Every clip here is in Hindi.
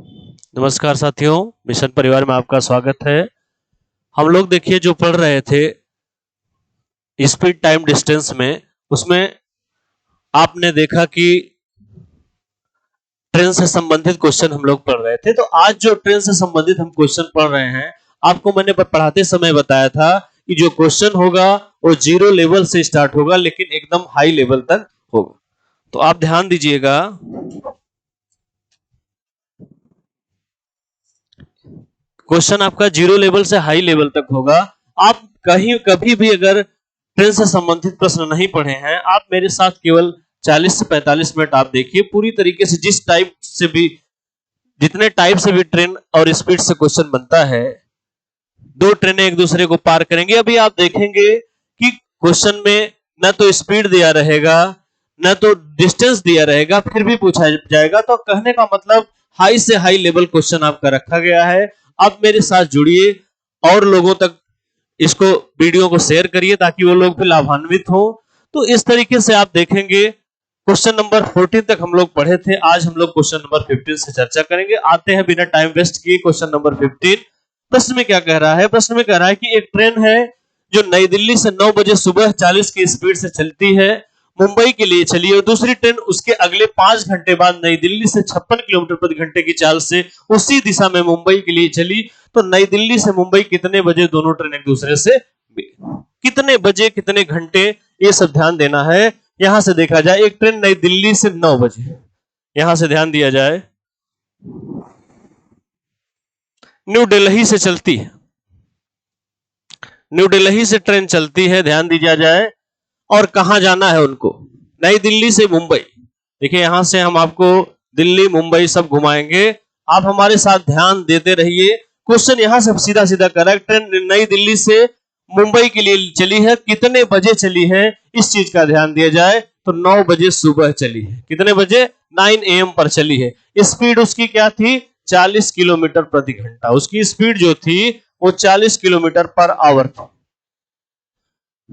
नमस्कार साथियों, मिशन परिवार में आपका स्वागत है। हम लोग देखिए जो पढ़ रहे थे स्पीड टाइम डिस्टेंस में, उसमें आपने देखा कि ट्रेन से संबंधित क्वेश्चन हम लोग पढ़ रहे थे। तो आज जो ट्रेन से संबंधित हम क्वेश्चन पढ़ रहे हैं, आपको मैंने पढ़ाते समय बताया था कि जो क्वेश्चन होगा वो 0 लेवल से स्टार्ट होगा लेकिन एकदम हाई लेवल तक होगा। तो आप ध्यान दीजिएगा, क्वेश्चन आपका 0 लेवल से हाई लेवल तक होगा। आप कहीं कभी भी अगर ट्रेन से संबंधित प्रश्न नहीं पढ़े हैं, आप मेरे साथ केवल 40 से 45 मिनट आप देखिए। पूरी तरीके से जितने टाइप से भी ट्रेन और स्पीड से क्वेश्चन बनता है, दो ट्रेनें एक दूसरे को पार करेंगे। अभी आप देखेंगे कि क्वेश्चन में न तो स्पीड दिया रहेगा न तो डिस्टेंस दिया रहेगा, फिर भी पूछा जाएगा। तो कहने का मतलब हाई से हाई लेवल क्वेश्चन आपका रखा गया है। आप मेरे साथ जुड़िए और लोगों तक इसको वीडियो को शेयर करिए ताकि वो लोग भी लाभान्वित हो। तो इस तरीके से आप देखेंगे क्वेश्चन नंबर 14 तक हम लोग पढ़े थे। आज हम लोग क्वेश्चन नंबर 15 से चर्चा करेंगे। आते हैं बिना टाइम वेस्ट किए क्वेश्चन नंबर 15। प्रश्न में क्या कह रहा है? प्रश्न में कह रहा है कि एक ट्रेन है जो नई दिल्ली से 9 बजे सुबह 40 की स्पीड से चलती है, मुंबई के लिए चली, और दूसरी ट्रेन उसके अगले 5 घंटे बाद नई दिल्ली से 56 किलोमीटर प्रति घंटे की चाल से उसी दिशा में मुंबई के लिए चली। तो नई दिल्ली से मुंबई कितने बजे दोनों ट्रेन एक दूसरे से मिली? कितने बजे, कितने घंटे, ये सब ध्यान देना है। यहां से देखा जाए, एक ट्रेन नई दिल्ली से 9 बजे, यहां से ध्यान दिया जाए, न्यू दिल्ली से चलती है, न्यू दिल्ली से ट्रेन चलती है, ध्यान दिया जाए। और कहां जाना है उनको? नई दिल्ली से मुंबई। देखिए यहां से हम आपको दिल्ली मुंबई सब घुमाएंगे, आप हमारे साथ ध्यान देते रहिए। क्वेश्चन यहां से सीधा सीधा कर रहा है, ट्रेन नई दिल्ली से मुंबई के लिए चली है, कितने बजे चली है, इस चीज का ध्यान दिया जाए। तो 9 बजे सुबह चली है। कितने बजे? 9 AM पर चली है। स्पीड उसकी क्या थी? 40 किलोमीटर प्रति घंटा। उसकी स्पीड जो थी वो 40 किलोमीटर पर आवर थी।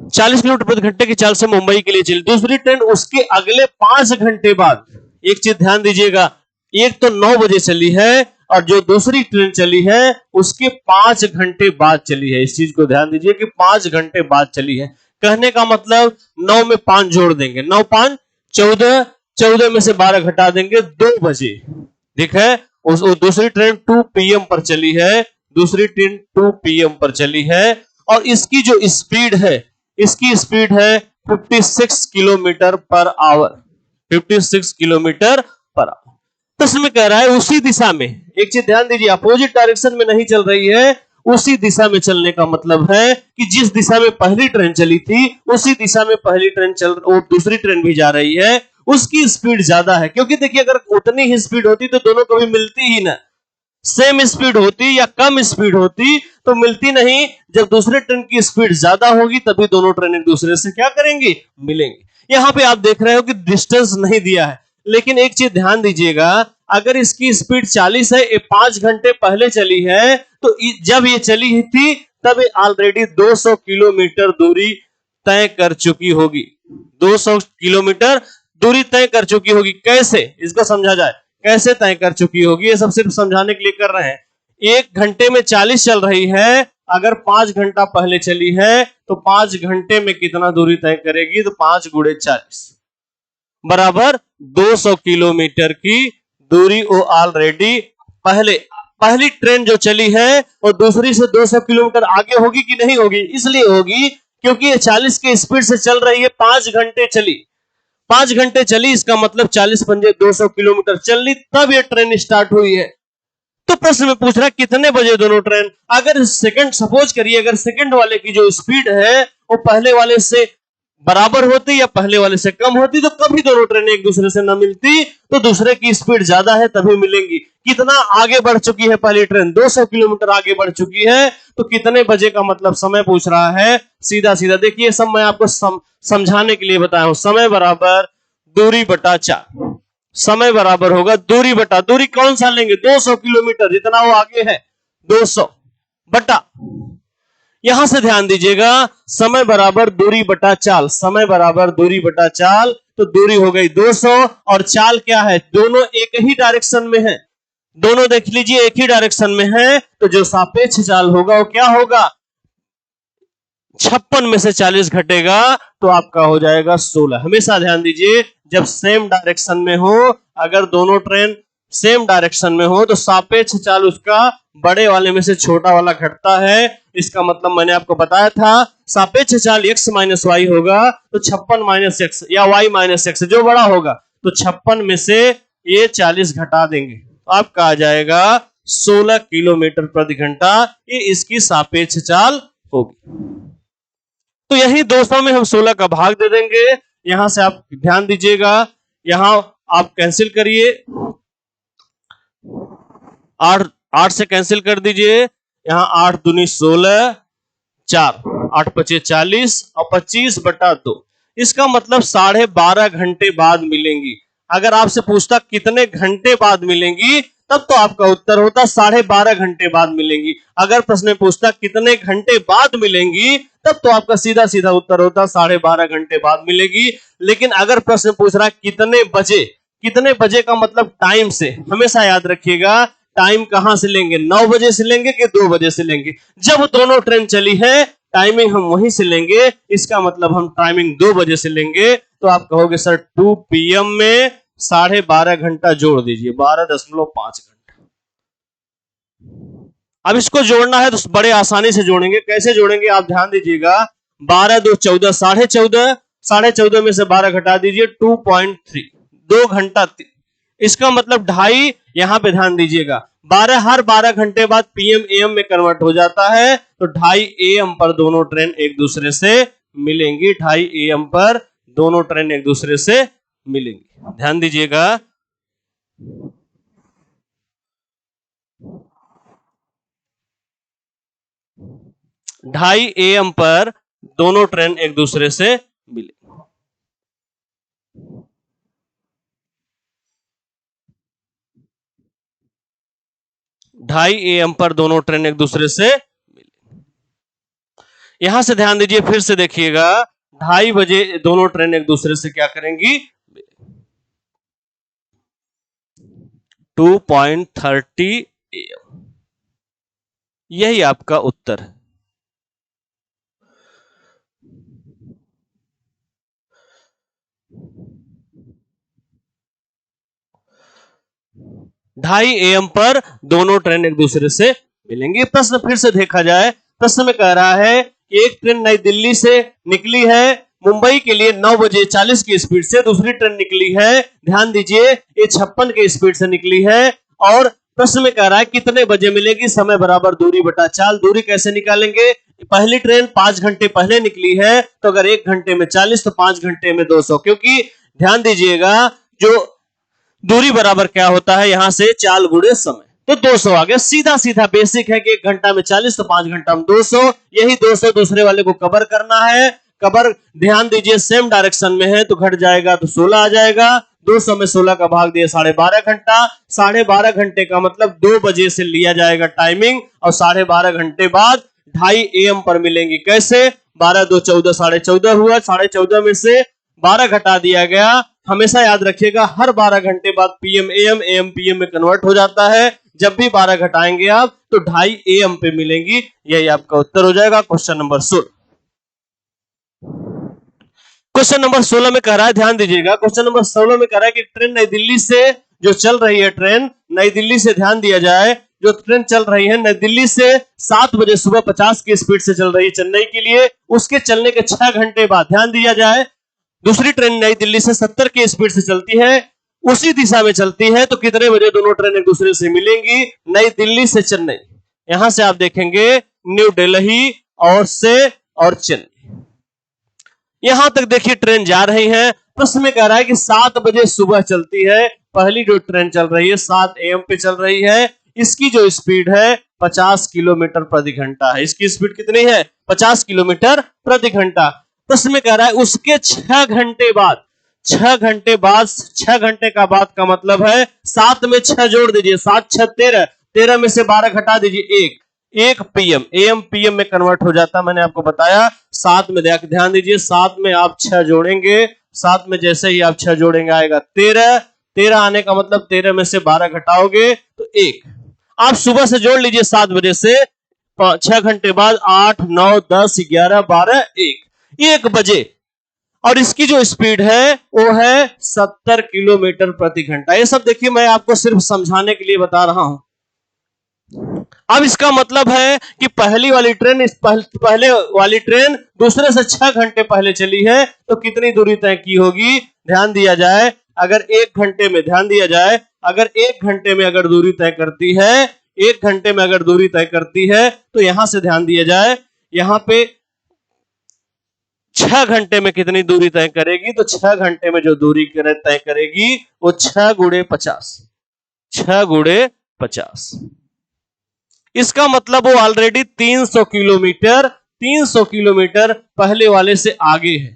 40 किलोमीटर प्रति घंटे की चाल से मुंबई के लिए चली। दूसरी ट्रेन उसके अगले 5 घंटे बाद, एक चीज ध्यान दीजिएगा, एक तो 9 बजे चली है और जो दूसरी ट्रेन चली है उसके 5 घंटे बाद चली है। इस चीज को ध्यान दीजिए कि 5 घंटे बाद चली है। कहने का मतलब 9 में 5 जोड़ देंगे, 9 5 14, 14 में से 12 घटा देंगे, 2 बजे। ठीक है, उस दूसरी ट्रेन 2 PM पर चली है, दूसरी ट्रेन 2 PM पर चली है। और इसकी जो स्पीड है, इसकी स्पीड है 56 kilometre per hour, 56 kilometre per hour. प्रश्न में कह रहा है उसी दिशा में, एक चीज ध्यान दीजिए, अपोजिट डायरेक्शन में नहीं चल रही है, उसी दिशा में चलने का मतलब है कि जिस दिशा में पहली ट्रेन चली थी उसी दिशा में पहली ट्रेन और दूसरी ट्रेन भी जा रही है। उसकी स्पीड ज्यादा है, क्योंकि देखिए अगर उतनी ही स्पीड होती तो दोनों कभी मिलती ही ना। सेम स्पीड होती या कम स्पीड होती तो मिलती नहीं। जब दूसरे ट्रेन की स्पीड ज्यादा होगी तभी दोनों ट्रेन एक दूसरे से क्या करेंगी? मिलेंगी। यहां पे आप देख रहे हो कि डिस्टेंस नहीं दिया है, लेकिन एक चीज ध्यान दीजिएगा, अगर इसकी स्पीड 40 है, ये 5 घंटे पहले चली है, तो जब ये चली थी तब ये ऑलरेडी 200 किलोमीटर दूरी तय कर चुकी होगी। 200 किलोमीटर दूरी तय कर चुकी होगी। कैसे इसको समझा जाए, कैसे तय कर चुकी होगी? ये सब सिर्फ समझाने के लिए कर रहे हैं। 1 घंटे में 40 चल रही है, अगर 5 घंटा पहले चली है तो 5 घंटे में कितना दूरी तय करेगी? तो 5 गुणे 40 बराबर 200 किलोमीटर की दूरी वो ऑलरेडी पहली ट्रेन जो चली है और दूसरी से 200 किलोमीटर आगे होगी कि नहीं होगी? इसलिए होगी क्योंकि ये 40 की स्पीड से चल रही है, 5 घंटे चली। 5 घंटे चली, इसका मतलब 40 पंजे 200 किलोमीटर चली, तब ये ट्रेन स्टार्ट हुई है। तो प्रश्न में पूछ रहा है कितने बजे दोनों ट्रेन, अगर सेकंड सपोज करिए, अगर सेकंड वाले की जो स्पीड है वो पहले वाले से बराबर होती या पहले वाले से कम होती तो कभी दोनों ट्रेन एक दूसरे से न मिलती। तो दूसरे की स्पीड ज्यादा है तभी मिलेंगी। कितना आगे बढ़ चुकी है पहली ट्रेन? 200 किलोमीटर आगे बढ़ चुकी है। तो कितने बजे का मतलब समय पूछ रहा है। सीधा सीधा देखिए, सब मैं आपको समझाने के लिए बताया हूं। समय बराबर दूरी बटा 4, समय बराबर होगा दूरी बटा, दूरी कौन सा लेंगे? 200 किलोमीटर, जितना वो आगे है 200 बटा, यहां से ध्यान दीजिएगा, समय बराबर दूरी बटा चाल, समय बराबर दूरी बटा चाल। तो दूरी हो गई 200 और चाल क्या है? दोनों एक ही डायरेक्शन में है, दोनों देख लीजिए एक ही डायरेक्शन में है, तो जो सापेक्ष चाल होगा वो क्या होगा, 56 में से 40 घटेगा तो आपका हो जाएगा 16। हमेशा ध्यान दीजिए जब सेम डायरेक्शन में हो, अगर दोनों ट्रेन सेम डायरेक्शन में हो तो सापेक्ष चाल उसका बड़े वाले में से छोटा वाला घटता है। इसका मतलब मैंने आपको बताया था सापेक्ष चाल x माइनस वाई होगा तो 56 माइनस एक्स या y माइनस एक्स जो बड़ा होगा तो 56 में से ये 40 घटा देंगे तो आपका आ जाएगा 16 किलोमीटर प्रति घंटा। ये इसकी सापेक्ष चाल होगी। तो यही 200 में हम 16 का भाग दे देंगे। यहां से आप ध्यान दीजिएगा, यहां आप कैंसिल करिए, 8 से कैंसिल कर दीजिए, यहां 8 दूनी 16, 4 8 पचे 40 और 25/2। इसका मतलब 12.5 घंटे बाद मिलेंगी। अगर आपसे पूछता कितने घंटे बाद मिलेंगी तब तो आपका उत्तर होता 12.5 घंटे बाद मिलेंगी। अगर प्रश्न में पूछता कितने घंटे बाद मिलेंगी तब तो आपका सीधा सीधा उत्तर होता 12.5 घंटे बाद मिलेगी। लेकिन अगर प्रश्न पूछ रहा कितने बजे का मतलब टाइम से, हमेशा याद रखिएगा टाइम कहां से लेंगे, 9 बजे से लेंगे कि 2 बजे से लेंगे। जब दोनों ट्रेन चली है टाइमिंग हम वहीं से लेंगे, इसका मतलब हम टाइमिंग 2 बजे से लेंगे। तो आप कहोगे सर 2 PM में 12.5 घंटा जोड़ दीजिए, 12.5 घंटा। अब इसको जोड़ना है तो बड़े आसानी से जोड़ेंगे। कैसे जोड़ेंगे आप ध्यान दीजिएगा, 12 2 14, 14.5 में से 12 घटा दीजिए 2.3, 2 घंटा। इसका मतलब 2.5, यहां पे ध्यान दीजिएगा हर 12 घंटे बाद PM AM में कन्वर्ट हो जाता है तो 2.5 AM पर दोनों ट्रेन एक दूसरे से मिलेंगी, 2.5 AM पर दोनों ट्रेन एक दूसरे से मिलेंगी। ध्यान दीजिएगा, ढाई AM पर दोनों ट्रेन एक दूसरे से मिलेंगी। 2.5 AM पर दोनों ट्रेन एक दूसरे से मिलेंगी। यहां से ध्यान दीजिए, फिर से देखिएगा 2:30 बजे दोनों ट्रेन एक दूसरे से क्या करेंगी, 2.30 AM। यही आपका उत्तर है। ढाई AM पर दोनों ट्रेन एक दूसरे से मिलेंगे। प्रश्न फिर से देखा जाए, प्रश्न में कह रहा है एक ट्रेन नई दिल्ली से निकली है मुंबई के लिए 9 बजे 40 की स्पीड से, दूसरी ट्रेन निकली है, ध्यान दीजिए ये 56 की स्पीड से निकली है और प्रश्न में कह रहा है कितने बजे मिलेगी, समय बराबर दूरी बटा चाल। दूरी कैसे निकालेंगे, पहली ट्रेन 5 घंटे पहले निकली है तो अगर 1 घंटे में 40 तो 5 घंटे में 200, क्योंकि ध्यान दीजिएगा जो दूरी बराबर क्या होता है, यहां से चाल गुणे समय, तो 200 आ गया। सीधा सीधा बेसिक है कि 1 घंटा में 40 तो 5 घंटा में 200। यही 200 दूसरे वाले को कवर करना है। कवर ध्यान दीजिए सेम डायरेक्शन में है तो घट जाएगा तो 16 आ जाएगा। 200 में 16 का भाग दिए 12.5 घंटा। 12.5 घंटे का मतलब 2 बजे से लिया जाएगा टाइमिंग और 12.5 घंटे बाद 2:30 AM पर मिलेंगी। कैसे, 12 2 14, 14.5 हुआ, 14.5 में से 12 घटा दिया गया। हमेशा याद रखिएगा हर 12 घंटे बाद PM AM AM PM में कन्वर्ट हो जाता है। जब भी 12 घटाएंगे आप तो 2:30 AM पे मिलेंगी। यही आपका उत्तर हो जाएगा क्वेश्चन नंबर 16। क्वेश्चन नंबर 16 में कह रहा है, ध्यान दीजिएगा, क्वेश्चन नंबर 16 में कह रहा है कि ट्रेन नई दिल्ली से जो चल रही है, ट्रेन नई दिल्ली से, ध्यान दिया जाए, जो ट्रेन चल रही है नई दिल्ली से 7 बजे सुबह 50 की स्पीड से चल रही है चेन्नई के लिए, उसके चलने के 6 घंटे बाद ध्यान दिया जाए दूसरी ट्रेन नई दिल्ली से 70 की स्पीड से चलती है, उसी दिशा में चलती है तो कितने बजे दोनों ट्रेन एक दूसरे से मिलेंगी, नई दिल्ली से चेन्नई। यहां से आप देखेंगे न्यू दिल्ली और चेन्नई, यहां तक देखिए ट्रेन जा रही है। प्रश्न में कह रहा है कि 7 बजे सुबह चलती है, पहली जो ट्रेन चल रही है 7 AM पे चल रही है, इसकी जो स्पीड है 50 किलोमीटर प्रति घंटा है। इसकी स्पीड कितनी है, 50 किलोमीटर प्रति घंटा। प्रश्न में कह रहा है उसके 6 घंटे बाद, 6 घंटे बाद, 6 घंटे का बाद का मतलब है 7 में 6 जोड़ दीजिए, 7 6 13, 13 में से 12 घटा दीजिए 1 PM AM PM में कन्वर्ट हो जाता। मैंने आपको बताया 7 में ध्यान दीजिए, 7 में आप 6 जोड़ेंगे, 7 में जैसे ही आप 6 जोड़ेंगे आएगा 13, 13 आने का मतलब 13 में से 12 घटाओगे तो 1। आप सुबह से जोड़ लीजिए 7 बजे से 6 घंटे बाद 8, 9, 10, 11, 12, 1 बजे। और इसकी जो स्पीड है वो है 70 किलोमीटर प्रति घंटा। ये सब देखिए मैं आपको सिर्फ समझाने के लिए बता रहा हूं। अब इसका मतलब है कि पहले वाली ट्रेन दूसरे से 6 घंटे पहले चली है तो कितनी दूरी तय की होगी, ध्यान दिया जाए। अगर 1 घंटे में, ध्यान दिया जाए, अगर 1 घंटे में अगर दूरी तय करती है, 1 घंटे में अगर दूरी तय करती है तो यहां से ध्यान दिया जाए, यहां पे 6 घंटे में कितनी दूरी तय करेगी, तो 6 घंटे में जो दूरी तय करेगी वो 6 गुणे 50, 6 गुणे 50। इसका मतलब वो ऑलरेडी 300 किलोमीटर पहले वाले से आगे है,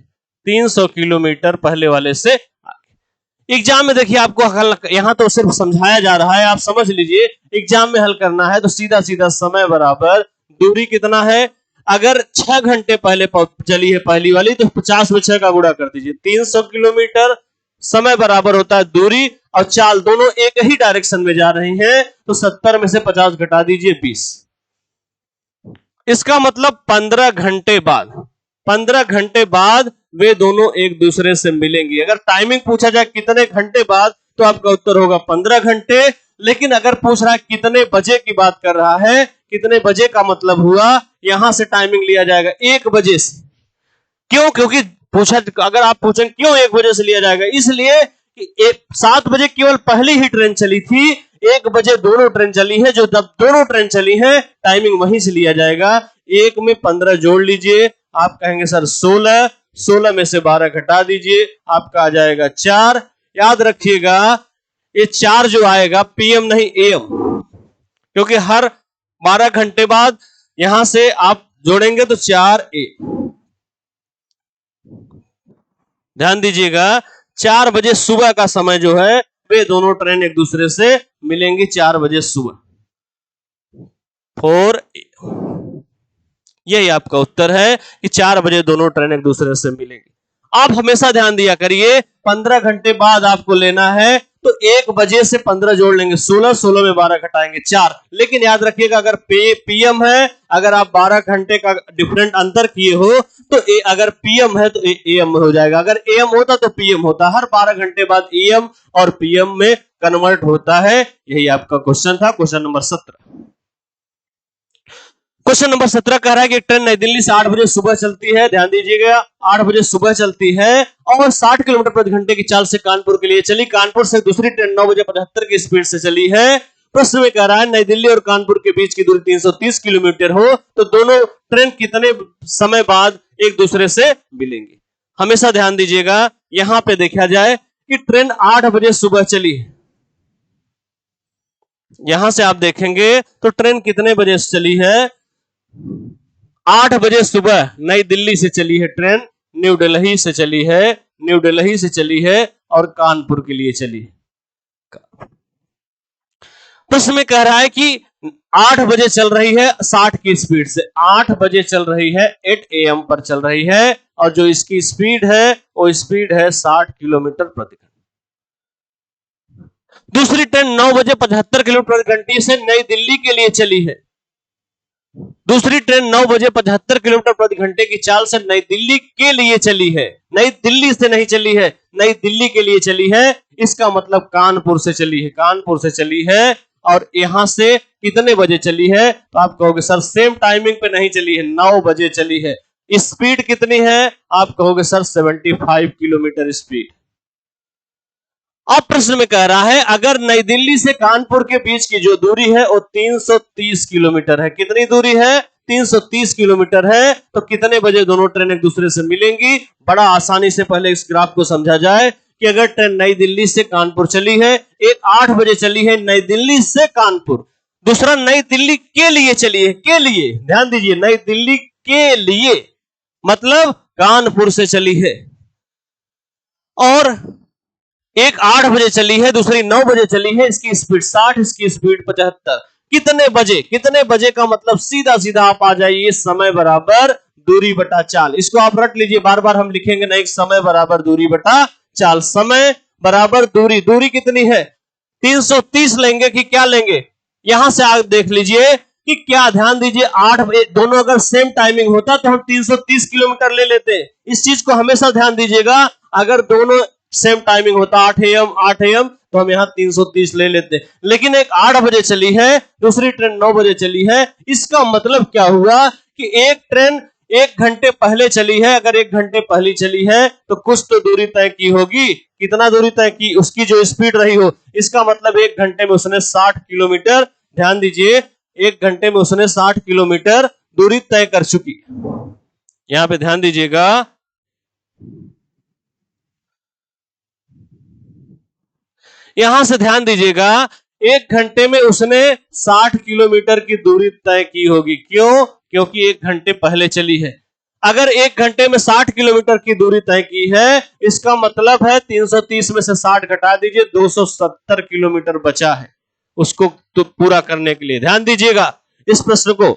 300 किलोमीटर पहले वाले से आगे। एग्जाम में देखिए आपको हल, यहां तो सिर्फ समझाया जा रहा है, आप समझ लीजिए। एग्जाम में हल करना है तो सीधा सीधा समय बराबर दूरी कितना है। अगर 6 घंटे पहले चली है पहली वाली तो 50 में 6 का गुणा कर दीजिए, 300 किलोमीटर। समय बराबर होता है दूरी और चाल, दोनों एक ही डायरेक्शन में जा रही हैं तो 70 में से 50 घटा दीजिए 20। इसका मतलब 15 घंटे बाद वे दोनों एक दूसरे से मिलेंगी। अगर टाइमिंग पूछा जाए कितने घंटे बाद तो आपका उत्तर होगा 15 घंटे। लेकिन अगर पूछ रहा है कितने बजे की बात कर रहा है, कितने बजे का मतलब हुआ यहां से टाइमिंग लिया जाएगा 1 बजे से। क्यों? क्योंकि अगर आप पूछें क्यों 1 बजे से लिया जाएगा, इसलिए कि 7 बजे केवल पहली ही ट्रेन चली थी, 1 बजे दोनों ट्रेन चली है। जो जब दोनों ट्रेन चली है टाइमिंग वहीं से लिया जाएगा। 1 में 15 जोड़ लीजिए, आप कहेंगे सर 16, 16 में से 12 घटा दीजिए, आपका आ जाएगा 4। याद रखिएगा ये 4 जो आएगा पीएम नहीं एएम, क्योंकि हर 12 घंटे बाद यहां से आप जोड़ेंगे तो 4 ध्यान दीजिएगा 4 बजे सुबह का समय जो है वे दोनों ट्रेन एक दूसरे से मिलेंगी 4 बजे सुबह, 4 यही आपका उत्तर है कि 4 बजे दोनों ट्रेन एक दूसरे से मिलेंगी। आप हमेशा ध्यान दिया करिए 15 घंटे बाद आपको लेना है तो 1 बजे से 15 जोड़ लेंगे 16, 16 में 12 घटाएंगे 4। लेकिन याद रखिएगा अगर पीएम है, अगर आप 12 घंटे का डिफरेंट अंतर किए हो तो अगर पीएम है तो एएम में हो जाएगा, अगर एएम होता तो पीएम होता। हर 12 घंटे बाद एएम और पीएम में कन्वर्ट होता है। यही आपका क्वेश्चन था, क्वेश्चन नंबर 17। क्वेश्चन नंबर 17 कह रहा है कि ट्रेन नई दिल्ली से 8 बजे सुबह चलती है, ध्यान दीजिएगा 8 बजे सुबह चलती है और 60 किलोमीटर प्रति घंटे की चाल से कानपुर के लिए चली। कानपुर से दूसरी ट्रेन 9 बजे 75 की स्पीड से चली है। प्रश्न में कह रहा है नई दिल्ली और कानपुर के बीच की दूरी 330 किलोमीटर हो तो दोनों ट्रेन कितने समय बाद एक दूसरे से मिलेंगी। हमेशा ध्यान दीजिएगा यहां पे देखा जाए कि ट्रेन 8 बजे सुबह चली है, यहां से आप देखेंगे तो ट्रेन कितने बजे से चली है, 8 बजे सुबह नई दिल्ली से चली है ट्रेन, न्यू दिल्ली से चली है, न्यू दिल्ली से चली है और कानपुर के लिए चली है। प्रश्न में कह रहा है कि 8 बजे चल रही है 60 की स्पीड से, 8 बजे चल रही है 8 AM पर चल रही है और जो इसकी स्पीड है वो स्पीड है 60 किलोमीटर प्रति घंटा। दूसरी ट्रेन 9 बजे 75 किलोमीटर प्रति घंटे से नई दिल्ली के लिए चली है। दूसरी ट्रेन 9 बजे 75 किलोमीटर प्रति घंटे की चाल से नई दिल्ली के लिए चली है, नई दिल्ली से नहीं चली है, नई दिल्ली के लिए चली है। इसका मतलब कानपुर से चली है, कानपुर से चली है और यहां से कितने बजे चली है, तो आप कहोगे सर सेम टाइमिंग पे नहीं चली है, 9 बजे चली है। स्पीड कितनी है, आप कहोगे सर 75 किलोमीटर स्पीड। अब प्रश्न में कह रहा है अगर नई दिल्ली से कानपुर के बीच की जो दूरी है वो 330 किलोमीटर है। कितनी दूरी है, 330 किलोमीटर है। तो कितने बजे दोनों ट्रेन एक दूसरे से मिलेंगी। बड़ा आसानी से पहले इस ग्राफ को समझा जाए कि अगर ट्रेन नई दिल्ली से कानपुर चली है, एक 8 बजे चली है नई दिल्ली से कानपुर, दूसरा नई दिल्ली के लिए चली है, के लिए ध्यान दीजिए, नई दिल्ली के लिए मतलब कानपुर से चली है, और एक 8 बजे चली है, दूसरी 9 बजे चली है। इसकी स्पीड 60, इसकी स्पीड 75। कितने बजे, कितने बजे का मतलब सीधा सीधा आप आ जाइए समय बराबर दूरी बटा चाल। इसको आप रट लीजिए, बार बार हम लिखेंगे नहीं, समय बराबर दूरी बटा चाल। समय बराबर दूरी, दूरी कितनी है 330 लेंगे कि क्या लेंगे, यहां से आप देख लीजिए कि क्या, ध्यान दीजिए 8 दोनों अगर सेम टाइमिंग होता तो हम 330 किलोमीटर ले लेते। इस चीज को हमेशा ध्यान दीजिएगा, अगर दोनों सेम टाइमिंग होता 8 AM तो हम यहाँ 330 ले लेते, लेकिन एक 8 बजे चली है, दूसरी ट्रेन 9 बजे चली है। इसका मतलब क्या हुआ कि एक ट्रेन 1 घंटे पहले चली है, अगर 1 घंटे पहले चली है तो कुछ तो दूरी तय की होगी, कितना दूरी तय की, उसकी जो स्पीड रही हो, इसका मतलब 1 घंटे में उसने 60 किलोमीटर, ध्यान दीजिए 1 घंटे में उसने 60 किलोमीटर दूरी तय कर चुकी। यहां पे ध्यान दीजिएगा, यहां से ध्यान दीजिएगा, 1 घंटे में उसने 60 किलोमीटर की दूरी तय की होगी। क्यों? क्योंकि 1 घंटे पहले चली है। अगर 1 घंटे में 60 किलोमीटर की दूरी तय की है, इसका मतलब है 330 में से 60 घटा दीजिए, 270 किलोमीटर बचा है उसको तो पूरा करने के लिए। ध्यान दीजिएगा, इस प्रश्न को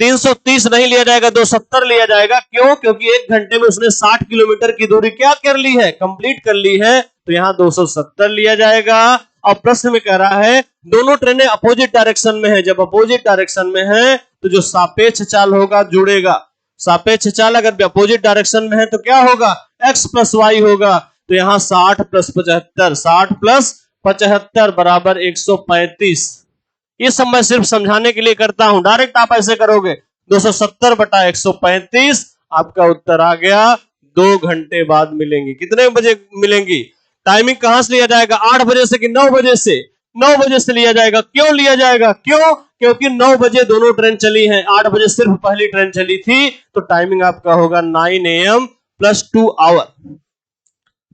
330 नहीं लिया जाएगा, 270 लिया जाएगा। क्यों? क्योंकि 1 घंटे में उसने 60 किलोमीटर की दूरी क्या कर ली है, कंप्लीट कर ली है, तो यहां 270 लिया जाएगा। अब प्रश्न में कह रहा है दोनों ट्रेनें अपोजिट डायरेक्शन में है, जब अपोजिट डायरेक्शन में है तो जो सापेक्ष चाल होगा जुड़ेगा। सापेक्ष चाल अगर अपोजिट डायरेक्शन में है तो क्या होगा, x प्लस वाई होगा। तो यहां 60 प्लस 75, 60 प्लस 75 बराबर 135। ये सब मैं सिर्फ समझाने के लिए करता हूं, डायरेक्ट आप ऐसे करोगे 270 बटा 135, आपका उत्तर आ गया। 2 घंटे बाद मिलेंगी। कितने बजे मिलेंगी? टाइमिंग कहां से लिया जाएगा, 8 बजे से कि 9 बजे से? 9 बजे से लिया जाएगा। क्यों लिया जाएगा? क्यों? क्योंकि 9 बजे दोनों ट्रेन चली हैं, 8 बजे सिर्फ पहली ट्रेन चली थी, तो टाइमिंग आपका होगा 9 AM प्लस 2 आवर।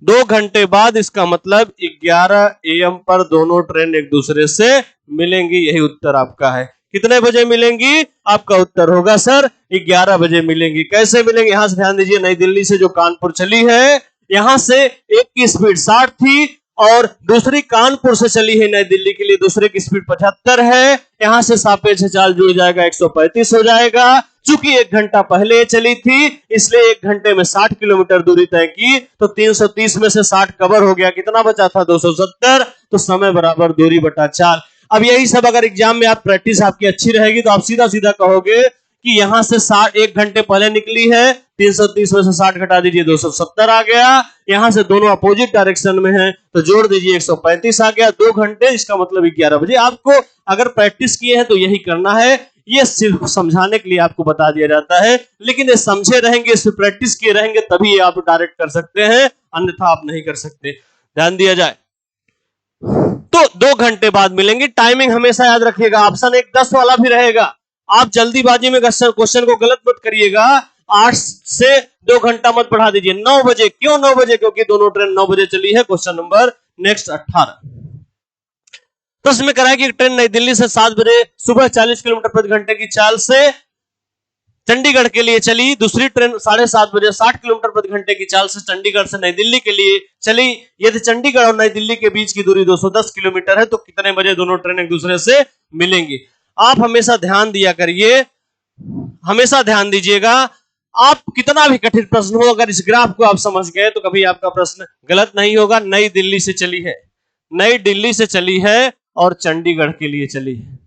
2 घंटे बाद, इसका मतलब 11 AM पर दोनों ट्रेन एक दूसरे से मिलेंगी। यही उत्तर आपका है। कितने बजे मिलेंगी? आपका उत्तर होगा सर 11 बजे मिलेंगी। कैसे मिलेंगे? यहां से ध्यान दीजिए, नई दिल्ली से जो कानपुर चली है, यहां से एक की स्पीड 60 थी और दूसरी कानपुर से चली है नई दिल्ली के लिए, दूसरे की स्पीड 75 है। यहां से सापेक्ष चाल जुड़ जाएगा, 135 हो जाएगा। चूंकि 1 घंटा पहले चली थी, इसलिए 1 घंटे में 60 किलोमीटर दूरी तय की, तो 330 में से 60 कवर हो गया, कितना बचा था 270, तो समय बराबर दूरी बटा चाल। अब यही सब अगर एग्जाम में आप प्रैक्टिस आपकी अच्छी रहेगी तो आप सीधा सीधा कहोगे कि यहां से 1 घंटे पहले निकली है, 330 में से 60 घटा दीजिए, 270 आ गया। यहां से दोनों अपोजिट डायरेक्शन में हैं तो जोड़ दीजिए, 135 आ गया। 2 घंटे, इसका मतलब 11 बजे। आपको अगर प्रैक्टिस किए हैं तो यही करना है। ये सिर्फ समझाने के लिए आपको बता दिया जाता है, लेकिन ये समझे रहेंगे, इस पर प्रैक्टिस किए रहेंगे तभी ये आप डायरेक्ट कर सकते हैं, अन्यथा आप नहीं कर सकते। ध्यान दिया जाए तो 2 घंटे बाद मिलेंगे। टाइमिंग हमेशा याद रखिएगा, ऑप्शन 1 10 वाला भी रहेगा। आप जल्दीबाजी में क्वेश्चन को गलत मत करिएगा। 8 से 2 घंटा मत बढ़ा दीजिए। 9 बजे, क्यों 9 बजे? क्योंकि दोनों ट्रेन 9 बजे चली है। Question number next 18। प्रश्न में करा है कि ट्रेन नई दिल्ली से 7 बजे सुबह 40 किलोमीटर प्रति घंटे की चाल से चंडीगढ़ के लिए चली, दूसरी ट्रेन 7:30 बजे 60 किलोमीटर प्रति घंटे की चाल से चंडीगढ़ से नई दिल्ली के लिए चली। यदि चंडीगढ़ और नई दिल्ली के बीच की दूरी 210 किलोमीटर है तो कितने बजे दोनों ट्रेन एक दूसरे से मिलेंगी? आप हमेशा ध्यान दिया करिए, हमेशा ध्यान दीजिएगा। आप कितना भी कठिन प्रश्न हो, अगर इस ग्राफ को आप समझ गए तो कभी आपका प्रश्न गलत नहीं होगा। नई दिल्ली से चली है, नई दिल्ली से चली है और चंडीगढ़ के लिए चली है।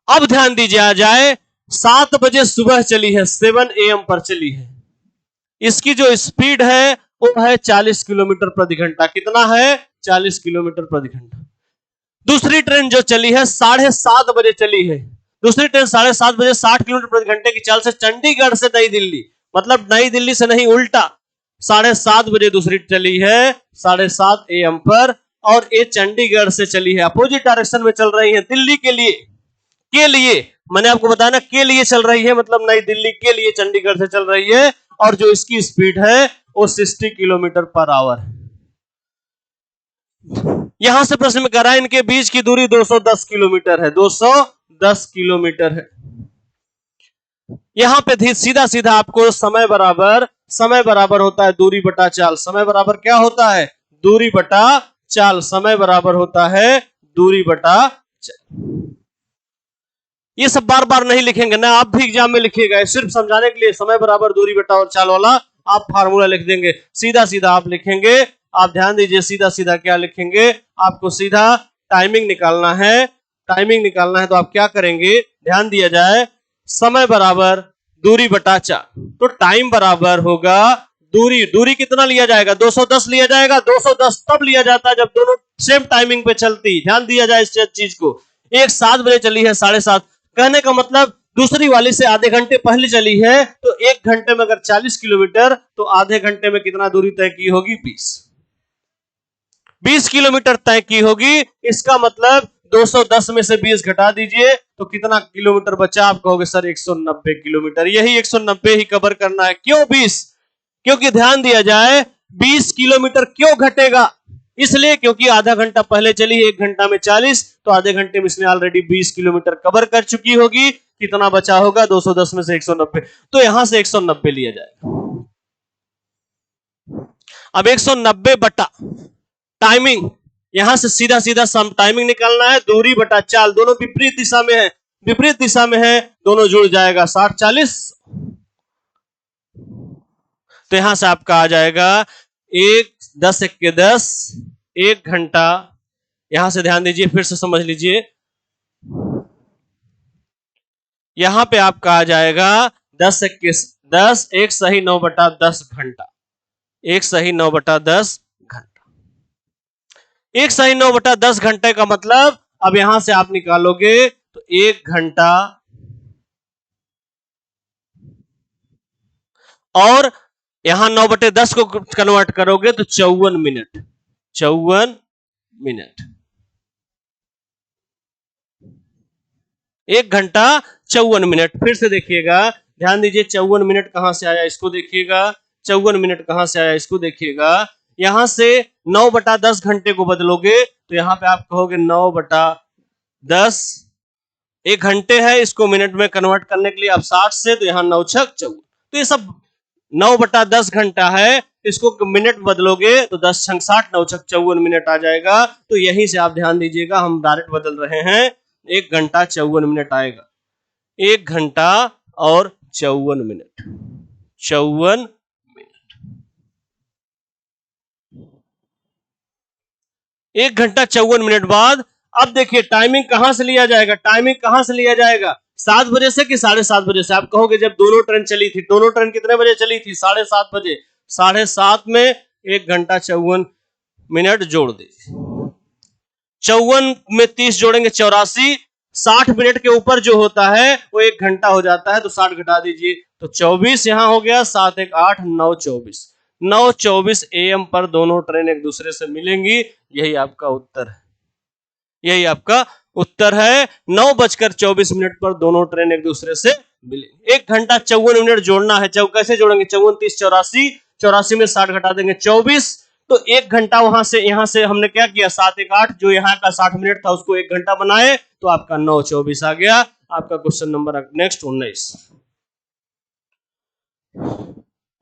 अब ध्यान दीजिए, आ जाए 7 बजे सुबह चली है, 7 AM पर चली है। इसकी जो स्पीड है वो है 40 किलोमीटर प्रति घंटा। कितना है? 40 किलोमीटर प्रति घंटा। दूसरी ट्रेन जो चली है 7:30 बजे चली है, दूसरी ट्रेन 7:30 बजे 60 किलोमीटर प्रति घंटे की चाल से चंडीगढ़ से नई दिल्ली, मतलब नई दिल्ली से नहीं, उल्टा 7:30 बजे दूसरी चली है 7:30 AM पर, और ये चंडीगढ़ से चली है। अपोजिट डायरेक्शन में चल रही है, दिल्ली के लिए मैंने आपको बताया ना, के लिए चल रही है, मतलब नई दिल्ली के लिए चंडीगढ़ से चल रही है, और जो इसकी स्पीड है वो 60 किलोमीटर पर आवर है। यहां से प्रश्न में कह रहा है इनके बीच की दूरी 210 किलोमीटर है, 210 किलोमीटर है। यहां पे सीधा सीधा आपको समय बराबर होता है दूरी बटा चाल। समय बराबर क्या होता है? दूरी बटा चाल। समय बराबर होता है दूरी बटा चाल। ये सब बार बार नहीं लिखेंगे ना, आप भी एग्जाम में लिखिएगा, सिर्फ समझाने के लिए। समय बराबर दूरी बटा और चाल वाला आप फार्मूला लिख देंगे, सीधा सीधा आप लिखेंगे आप ध्यान दीजिए, सीधा सीधा क्या लिखेंगे, आपको सीधा टाइमिंग निकालना है। टाइमिंग निकालना है तो आप क्या करेंगे, ध्यान दिया जाए, समय बराबर दूरी बटा 4। तो टाइम बराबर होगा दूरी, दूरी कितना लिया जाएगा, 210 लिया जाएगा। 210 तब लिया जाता है जब दोनों सेम टाइमिंग पे चलती। ध्यान दिया जाए इस चीज को। एक 7 बजे चली है 7:30, कहने का मतलब दूसरी वाली से आधे घंटे पहले चली है, तो 1 घंटे में अगर 40 किलोमीटर, तो आधे घंटे में कितना दूरी तय की होगी, 20 किलोमीटर तय की होगी। इसका मतलब 210 में से 20 घटा दीजिए तो कितना किलोमीटर बचा, आप कहोगे सर 190 किलोमीटर। यही 190 ही कवर करना है। क्यों 20? क्योंकि ध्यान दिया जाए 20 किलोमीटर क्यों घटेगा, इसलिए क्योंकि आधा घंटा पहले चली, 1 घंटा में 40, तो आधे घंटे में इसने ऑलरेडी 20 किलोमीटर कवर कर चुकी होगी। कितना बचा होगा, 210 में से 190, तो यहां से 190 लिया जाएगा। अब 190 बटा टाइमिंग, यहां से सीधा सीधा सम टाइमिंग निकालना है, दूरी बटा चाल, दोनों विपरीत दिशा में है, विपरीत दिशा में है, दोनों जुड़ जाएगा 60-40। तो यहां से आपका आ जाएगा 10 × 10, 1 घंटा। यहां से ध्यान दीजिए, फिर से समझ लीजिए, यहां पे आपका आ जाएगा 10 × 10, 1 सही 9 बटा 10 घंटा। 1 सही 9 बटा 10 घंटा। 1 सही 9 बटा 10 घंटे का मतलब, अब यहां से आप निकालोगे तो 1 घंटा और यहां 9/10 को कन्वर्ट करोगे तो 54 मिनट। 54 मिनट, 1 घंटा 54 मिनट। फिर से देखिएगा, ध्यान दीजिए, 54 मिनट कहां से आया, इसको देखिएगा। 54 मिनट कहां से आया, इसको देखिएगा। यहां से 9/10 घंटे को बदलोगे तो यहां पे आप कहोगे 9/10, 1 घंटे है, इसको मिनट में कन्वर्ट करने के लिए आप 60 से, तो यहां 9 × 6 = 54। तो ये सब 9/10 घंटा है, इसको मिनट बदलोगे तो 10 × 60, 9 × 6 = 54 मिनट आ जाएगा। तो यहीं से आप ध्यान दीजिएगा, हम डायरेक्ट बदल रहे हैं, 1 घंटा 54 मिनट आएगा। 1 घंटा और 54 मिनट, 54 मिनट। 1 घंटा 54 मिनट बाद, अब देखिए टाइमिंग कहां से लिया जाएगा, टाइमिंग कहां से लिया जाएगा, 7 बजे से कि 7:30 बजे से। आप कहोगे जब दोनों ट्रेन चली थी, दोनों ट्रेन कितने बजे चली थी, 7:30 बजे। 7:30 में 1 घंटा 54 मिनट जोड़ दीजिए। 54 में 30 जोड़ेंगे 84, 60 मिनट के ऊपर जो होता है वो 1 घंटा हो जाता है, तो 60 घटा दीजिए तो 24 यहां हो गया। 7 × 1 = 8, 9:24। 9:24 AM पर दोनों ट्रेन एक दूसरे से मिलेंगी। यही आपका उत्तर है, यही आपका उत्तर है। 9:24 पर दोनों ट्रेन एक दूसरे से मिलेंगे। 1 घंटा 54 मिनट जोड़ना है। कैसे जोड़ेंगे, 54, 30, 84, 84 में 60 घटा देंगे 24, तो 1 घंटा वहां से, यहां से हमने क्या किया, 7 × 1 = 8, जो यहाँ का 60 मिनट था उसको 1 घंटा बनाए, तो आपका 9:24 आ गया। आपका क्वेश्चन नंबर नेक्स्ट 19।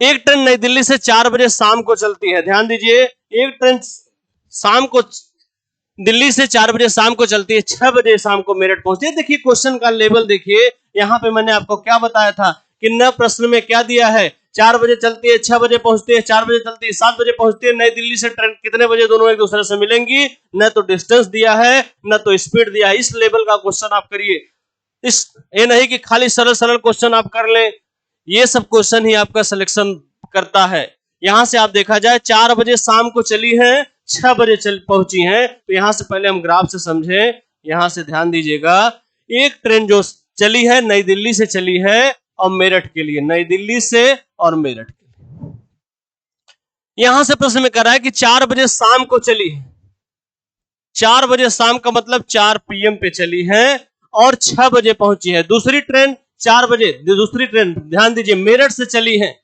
एक ट्रेन नई दिल्ली से 4 बजे शाम को चलती है। ध्यान दीजिए, एक ट्रेन शाम को दिल्ली से 4 बजे शाम को चलती है, 6 बजे शाम को मेरठ पहुंचती है। देखिए क्वेश्चन का लेवल देखिए, यहां पे मैंने आपको क्या बताया था कि न प्रश्न में क्या दिया है, 4 बजे चलती है, 6 बजे पहुंचती है, 4 बजे चलती है, 7 बजे पहुंचती है। नई दिल्ली से ट्रेन कितने बजे दोनों एक दूसरे से मिलेंगी, न तो डिस्टेंस दिया है न तो स्पीड दिया है। इस लेवल का क्वेश्चन आप करिए, इस ये नहीं कि खाली सरल सरल क्वेश्चन आप कर लें, ये सब क्वेश्चन ही आपका सिलेक्शन करता है। यहां से आप देखा जाए 4 बजे शाम को चली है, 6 बजे पहुंची है, तो यहां से पहले हम ग्राफ से समझें। यहां से ध्यान दीजिएगा, एक ट्रेन जो चली है नई दिल्ली से चली है और मेरठ के लिए, नई दिल्ली से और मेरठ के लिए। यहां से प्रश्न में कह रहा है कि 4 बजे शाम को चली है। 4 बजे शाम का मतलब 4 PM पे चली है और 6 बजे पहुंची है। दूसरी ट्रेन 4 बजे, दूसरी ट्रेन ध्यान दीजिए मेरठ से चली है।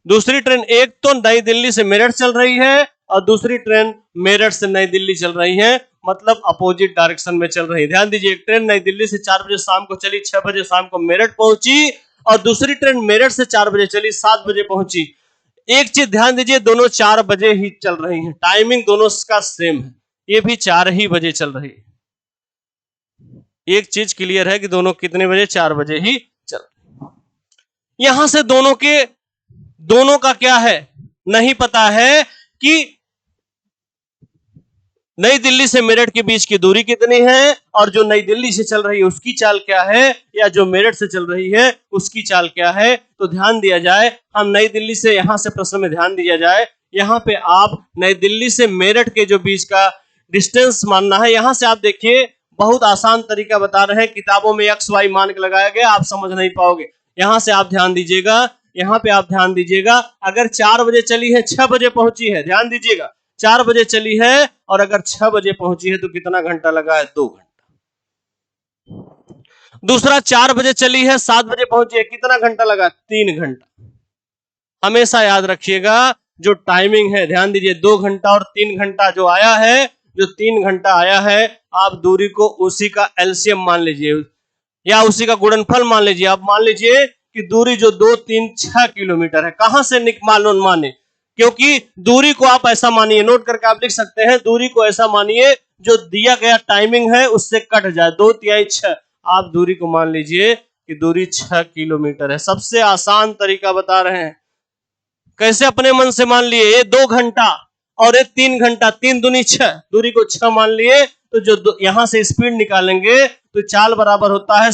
दूसरी ट्रेन एक तो नई दिल्ली से मेरठ चल रही है और दूसरी ट्रेन मेरठ से नई दिल्ली चल रही है, मतलब अपोजिट डायरेक्शन में चल रही है। ध्यान दीजिए, एक ट्रेन नई दिल्ली से 4 बजे शाम को चली, 6 बजे शाम को मेरठ पहुंची, और दूसरी ट्रेन मेरठ से 4 बजे चली, 7 बजे पहुंची। एक चीज ध्यान दीजिए, दोनों 4 बजे ही चल रही है, टाइमिंग दोनों का सेम है, ये भी 4 ही बजे चल रही है। एक चीज क्लियर है कि दोनों कितने बजे, 4 बजे ही चल रही है। यहां से दोनों का क्या है नहीं पता है कि नई दिल्ली से मेरठ के बीच की दूरी कितनी है, और जो नई दिल्ली से चल रही है उसकी चाल क्या है, या जो मेरठ से चल रही है उसकी चाल क्या है। तो ध्यान दिया जाए, हम नई दिल्ली से, यहां से प्रश्न में ध्यान दिया जाए, यहां पे आप नई दिल्ली से मेरठ के जो बीच का डिस्टेंस मानना है। यहां से आप देखिए बहुत आसान तरीका बता रहे हैं, किताबों में एक्स वाई मान के लगाया गया, आप समझ नहीं पाओगे। यहां से आप ध्यान दीजिएगा, यहां पे आप ध्यान दीजिएगा, अगर 4 बजे चली है 6 बजे पहुंची है, ध्यान दीजिएगा 4 बजे चली है और अगर 6 बजे पहुंची है तो कितना घंटा लगा है, 2 घंटा। दूसरा 4 बजे चली है 7 बजे पहुंची है, कितना घंटा लगा, 3 घंटा। हमेशा याद रखिएगा जो टाइमिंग है, ध्यान दीजिए 2 घंटा और 3 घंटा जो आया है, जो 3 घंटा आया है, आप दूरी को उसी का एलसीएम मान लीजिए या उसी का गुणनफल मान लीजिए। आप मान लीजिए कि दूरी जो 2, 3, 6 किलोमीटर है, कहां से मालूम माने, क्योंकि दूरी को आप ऐसा मानिए, नोट करके आप लिख सकते हैं, दूरी को ऐसा मानिए जो दिया गया टाइमिंग है उससे कट जाए, 2 तिहाई 6, आप दूरी को मान लीजिए कि दूरी 6 किलोमीटर है। सबसे आसान तरीका बता रहे हैं, कैसे अपने मन से मान लिए, ये 2 घंटा और ये 3 घंटा, 3 दूनी 6, दूरी को 6 मान लिए, तो जो यहां से स्पीड निकालेंगे तो चाल बराबर होता है,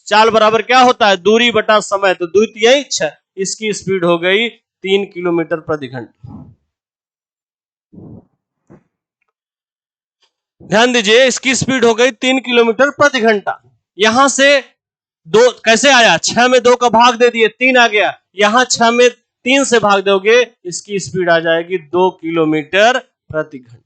चाल बराबर क्या होता है, दूरी बटा समय, तो 2 तिहाई 6, इसकी स्पीड हो गई 3 किलोमीटर प्रति घंटा। ध्यान दीजिए, इसकी स्पीड हो गई 3 किलोमीटर प्रति घंटा। यहां से 2 कैसे आया, 6 में 2 का भाग दे दिए, 3 आ गया, यहां 6 में 3 से भाग दोगे, इसकी स्पीड आ जाएगी 2 किलोमीटर प्रति घंटा।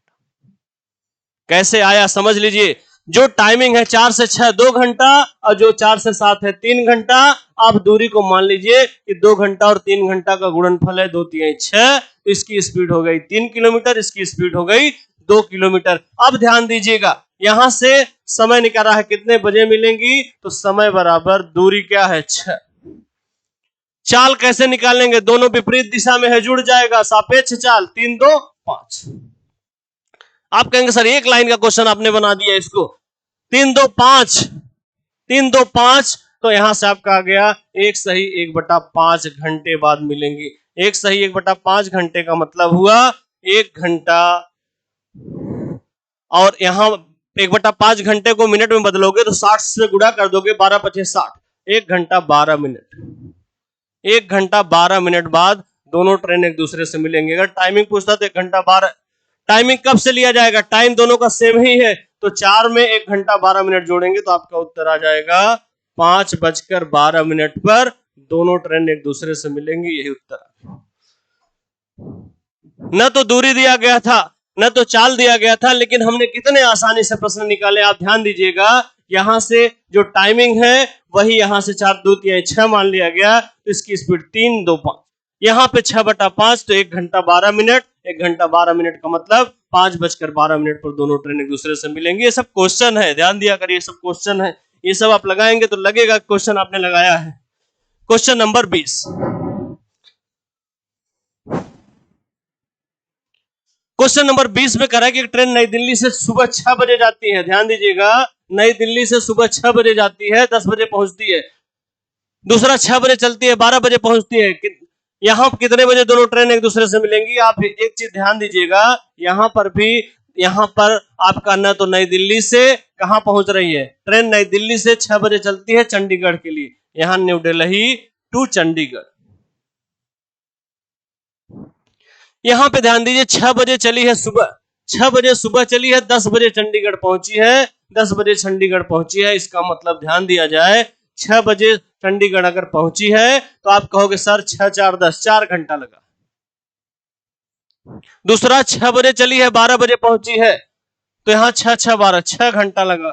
कैसे आया समझ लीजिए, जो टाइमिंग है 4 से 6 2 घंटा और जो 4 से 7 है 3 घंटा, आप दूरी को मान लीजिए कि 2 घंटा और 3 घंटा का गुणनफल है 2 तिहाई 6, तो इसकी स्पीड हो गई 3 किलोमीटर, इसकी स्पीड हो गई 2 किलोमीटर। अब ध्यान दीजिएगा, यहां से समय निकाला है, कितने बजे मिलेंगी, तो समय बराबर दूरी क्या है 6। चाल कैसे निकालेंगे, दोनों विपरीत दिशा में है, जुड़ जाएगा, सापेक्ष चाल, 3 2 5। आप कहेंगे सर एक लाइन का क्वेश्चन आपने बना दिया इसको, 3 2 5, 3 2 5, तो यहां से आपका आ गया 1 सही 1/5 घंटे बाद मिलेंगी। 1 सही 1/5 घंटे का मतलब हुआ 1 घंटा, और यहां 1/5 घंटे को मिनट में बदलोगे तो 60 से गुणा कर दोगे, 12 पचे 60, 1 घंटा 12 मिनट। 1 घंटा 12 मिनट बाद दोनों ट्रेन एक दूसरे से मिलेंगे। अगर टाइमिंग पूछता तो 1 घंटा 12, टाइमिंग कब से लिया जाएगा, टाइम दोनों का सेम ही है, तो 4 में 1 घंटा 12 मिनट जोड़ेंगे तो आपका उत्तर आ जाएगा 5:12 पर दोनों ट्रेन एक दूसरे से मिलेंगी, यही उत्तर। न तो दूरी दिया गया था, न तो चाल दिया गया था, लेकिन हमने कितने आसानी से प्रश्न निकाले। आप ध्यान दीजिएगा, यहां से जो टाइमिंग है वही यहां से 4 2 तिहाई 6 मान लिया गया, तो इसकी स्पीड 3 2 5, यहां पे 6/5, तो 1 घंटा 12 मिनट, 1 घंटा 12 मिनट का मतलब 5:12 पर दोनों ट्रेन एक दूसरे से मिलेंगे। ये सब क्वेश्चन है, ध्यान दिया करिए, ये सब क्वेश्चन है, ये सब आप लगाएंगे तो लगेगा क्वेश्चन आपने लगाया है। क्वेश्चन नंबर 20, क्वेश्चन नंबर 20 में कह रहा है कि ट्रेन नई दिल्ली से सुबह 6 बजे जाती है, ध्यान दीजिएगा, नई दिल्ली से सुबह 6 बजे जाती है, 10 बजे पहुंचती है। दूसरा 6 बजे चलती है, 12 बजे पहुंचती है। यहां कितने बजे दोनों ट्रेन एक दूसरे से मिलेंगी। आप एक चीज ध्यान दीजिएगा, यहां पर भी, यहां पर आपका न तो नई दिल्ली से कहां पहुंच रही है, ट्रेन नई दिल्ली से 6 बजे चलती है चंडीगढ़ के लिए, यहां न्यू दिल्ली टू चंडीगढ़। यहां पे ध्यान दीजिए 6 बजे चली है सुबह, 6 बजे सुबह चली है, 10 बजे चंडीगढ़ पहुंची है, 10 बजे चंडीगढ़ पहुंची है। इसका मतलब ध्यान दिया जाए 6 बजे चंडीगढ़ अगर पहुंची है तो आप कहोगे सर 6 4 10, 4 घंटा लगा। दूसरा 6 बजे चली है, 12 बजे पहुंची है, तो यहां 6 6 12, 6 घंटा लगा।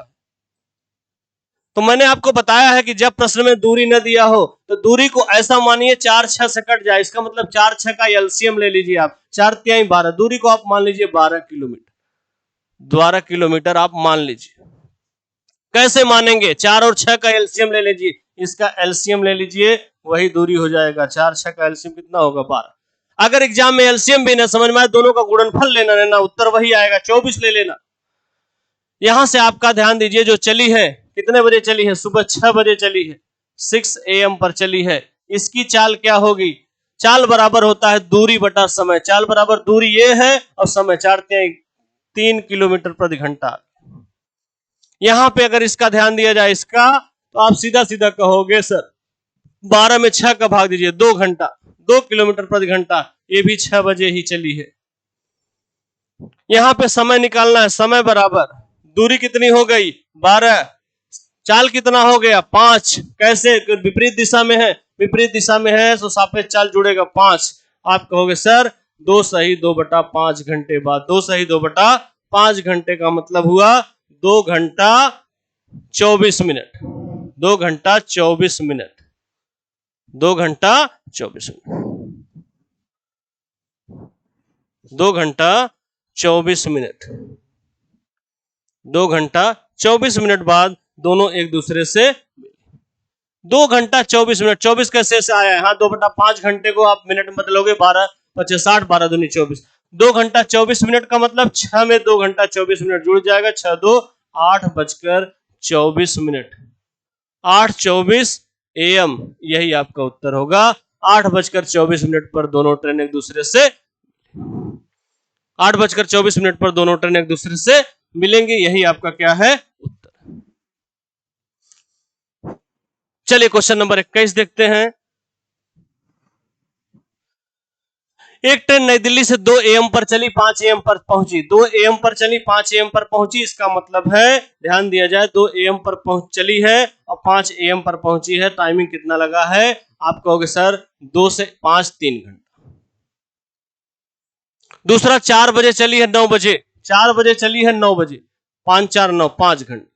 तो मैंने आपको बताया है कि जब प्रश्न में दूरी न दिया हो तो दूरी को ऐसा मानिए 4 6 से कट जाए, इसका मतलब 4 6 का एलसीएम ले लीजिए आप, 4 तिहाई 12, दूरी को आप मान लीजिए 12 किलोमीटर, 12 किलोमीटर आप मान लीजिए। कैसे मानेंगे, 4 और 6 का एलसीएम ले लीजिए, इसका एलसीएम ले लीजिए, वही दूरी हो जाएगा, 4 6 का एलसीएम कितना होगा 12। अगर एग्जाम में एलसीएम भी ना समझ में आए, दोनों का गुणनफल लेना रहना, उत्तर वही आएगा, 24 ले लेना। यहां से आपका ध्यान दीजिए, जो चली है कितने बजे चली है, सुबह 6 बजे चली है, 6 AM पर चली है, इसकी चाल क्या होगी, चाल बराबर होता है दूरी बटा समय, चाल बराबर दूरी ये है और समय 4 तिहाई 3 किलोमीटर प्रति घंटा। यहां पे अगर इसका ध्यान दिया जाए इसका, तो आप सीधा सीधा कहोगे सर 12 में 6 का भाग दीजिए, 2 घंटा, 2 किलोमीटर प्रति घंटा, ये भी 6 बजे ही चली है। यहां पे समय निकालना है, समय बराबर दूरी कितनी हो गई 12, चाल कितना हो गया 5। कैसे? विपरीत दिशा में है, विपरीत दिशा में है तो सापेक्ष चाल जुड़ेगा 5। आप कहोगे सर 2 सही 2/5 घंटे बाद। 2 सही 2/5 घंटे का मतलब हुआ 2 घंटा 24 मिनट। 2 घंटा 24 मिनट। 2 घंटा 24 मिनट। 2 घंटा 24 मिनट। 2 घंटा 24 मिनट बाद दोनों एक दूसरे से 2 घंटा 24 मिनट। 24 कैसे से आया है? हाँ, 2/5 घंटे को आप मिनट में बदलोगे, 12 25 60, 12 दूनी 24। 2 घंटा 24 मिनट का मतलब 6 में 2 घंटा 24 मिनट जुड़ जाएगा। 6 2 8:24 मिनट। 8:24 AM, यही आपका उत्तर होगा। 8:24 मिनट पर दोनों ट्रेन एक दूसरे से 8:24 मिनट पर दोनों ट्रेन एक दूसरे से मिलेंगे। यही आपका क्या है? उत्तर। चलिए क्वेश्चन नंबर 21 देखते हैं। एक ट्रेन नई दिल्ली से 2 AM पर चली, 5 AM पर पहुंची। 2 AM पर चली, 5 AM पर पहुंची। इसका मतलब है, ध्यान दिया जाए, 2 AM पर चली है और 5 AM पर पहुंची है। टाइमिंग कितना लगा है? आप कहोगे सर 2 से 5 3 घंटा। दूसरा 4 बजे चली है 9 बजे। 4 बजे चली है 9 बजे। 5 4 9 5 घंटे।